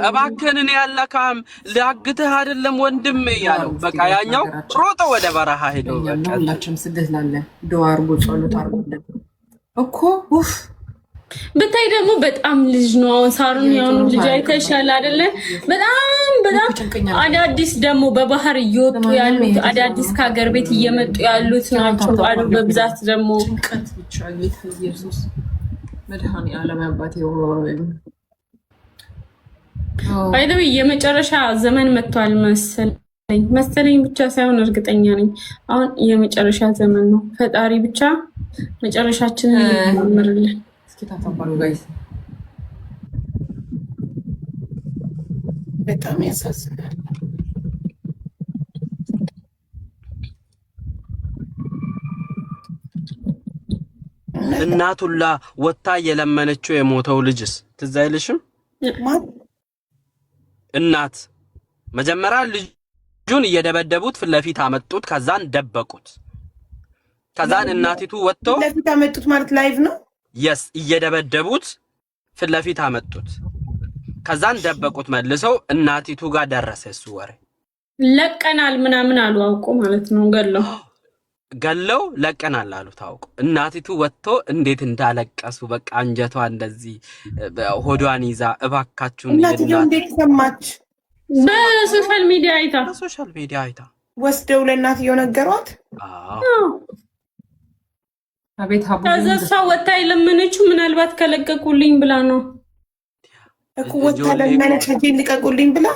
እባክህን እኔ አልነካህም ላግትህ አይደለም ወንድም ያለው በቃ ያኛው ሮጦ ወደ በረሃ ሄዶ በቃ ሁላችንም ስደት ላለ ዱዓ አርጎ ጸሎት አርጎ እኮ ኡፍ በታይ ደግሞ በጣም ልጅ ነው። አሁን ሳሩን ያውኑ ልጅ አይተሻል አይደለ? በጣም አዳዲስ ደግሞ በባህር እየወጡ ያሉት አዳዲስ ከሀገር ቤት እየመጡ ያሉት ናቸው አሉ። በብዛት ደግሞ ጭንቀት ብቻ ጌታ ኢየሱስ መድኃኔ ዓለም አባቴ አይደው የመጨረሻ ዘመን መጥቷል መሰለኝ ብቻ ሳይሆን እርግጠኛ ነኝ። አሁን የመጨረሻ ዘመን ነው። ፈጣሪ ብቻ መጨረሻችንን ያምርልን። እስኪ ታታባሉ ጋይስ በጣም ያሳዝናል። እናቱላ ወታ የለመነችው የሞተው ልጅስ ትዝ አይልሽም? እናት መጀመሪያ ልጁን እየደበደቡት ፊት ለፊት አመጡት፣ ከዛን ደበቁት። ከዛን እናቲቱ ወጥተው ፊት ለፊት አመጡት ማለት ላይቭ ነው። የስ እየደበደቡት ፊት ለፊት አመጡት፣ ከዛን ደበቁት። መልሰው እናቲቱ ጋር ደረሰ እሱ ወሬ። ለቀናል ምናምን አሉ አውቆ ማለት ነው። ገለው ለቀናል አሉ ታውቁ። እናቲቱ ወጥቶ እንዴት እንዳለቀሱ በቃ አንጀቷ እንደዚህ ሆዷን ይዛ እባካችሁን እናቲቱ እንዴት ሰማች? በሶሻል ሚዲያ አይታ ወስደው ለእናትየው ነገሯት። አቤት ሀቡ ከዛ ወጣ የለመነችው ምናልባት ከለቀቁልኝ ብላ ነው እኮ ወጣ ለመነች ልጄን ልቀቁልኝ ብላ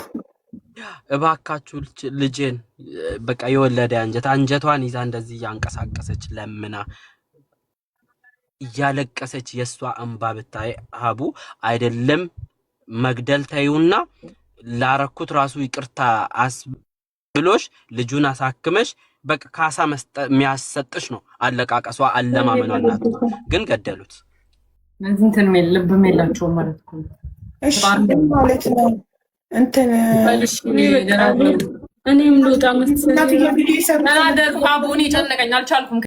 እባካችሁ ልጄን በቃ የወለደ አንጀቷን ይዛ እንደዚህ ያንቀሳቀሰች ለምና እያለቀሰች የሷ እንባ ብታይ ሀቡ አይደለም መግደል ታዩና ላረኩት ራሱ ይቅርታ አስብሎሽ ልጁን አሳክመሽ በቃ ካሳ የሚያሰጥሽ ነው አለቃቀሷ አለማመኗናት ግን ገደሉት። እንትን ልብም የላቸውም ማለት ነው። እሺ ማለት ነው እንትን እኔም ልውጣ መሰለኝ። አቡኒ ጨነቀኝ አልቻልኩም።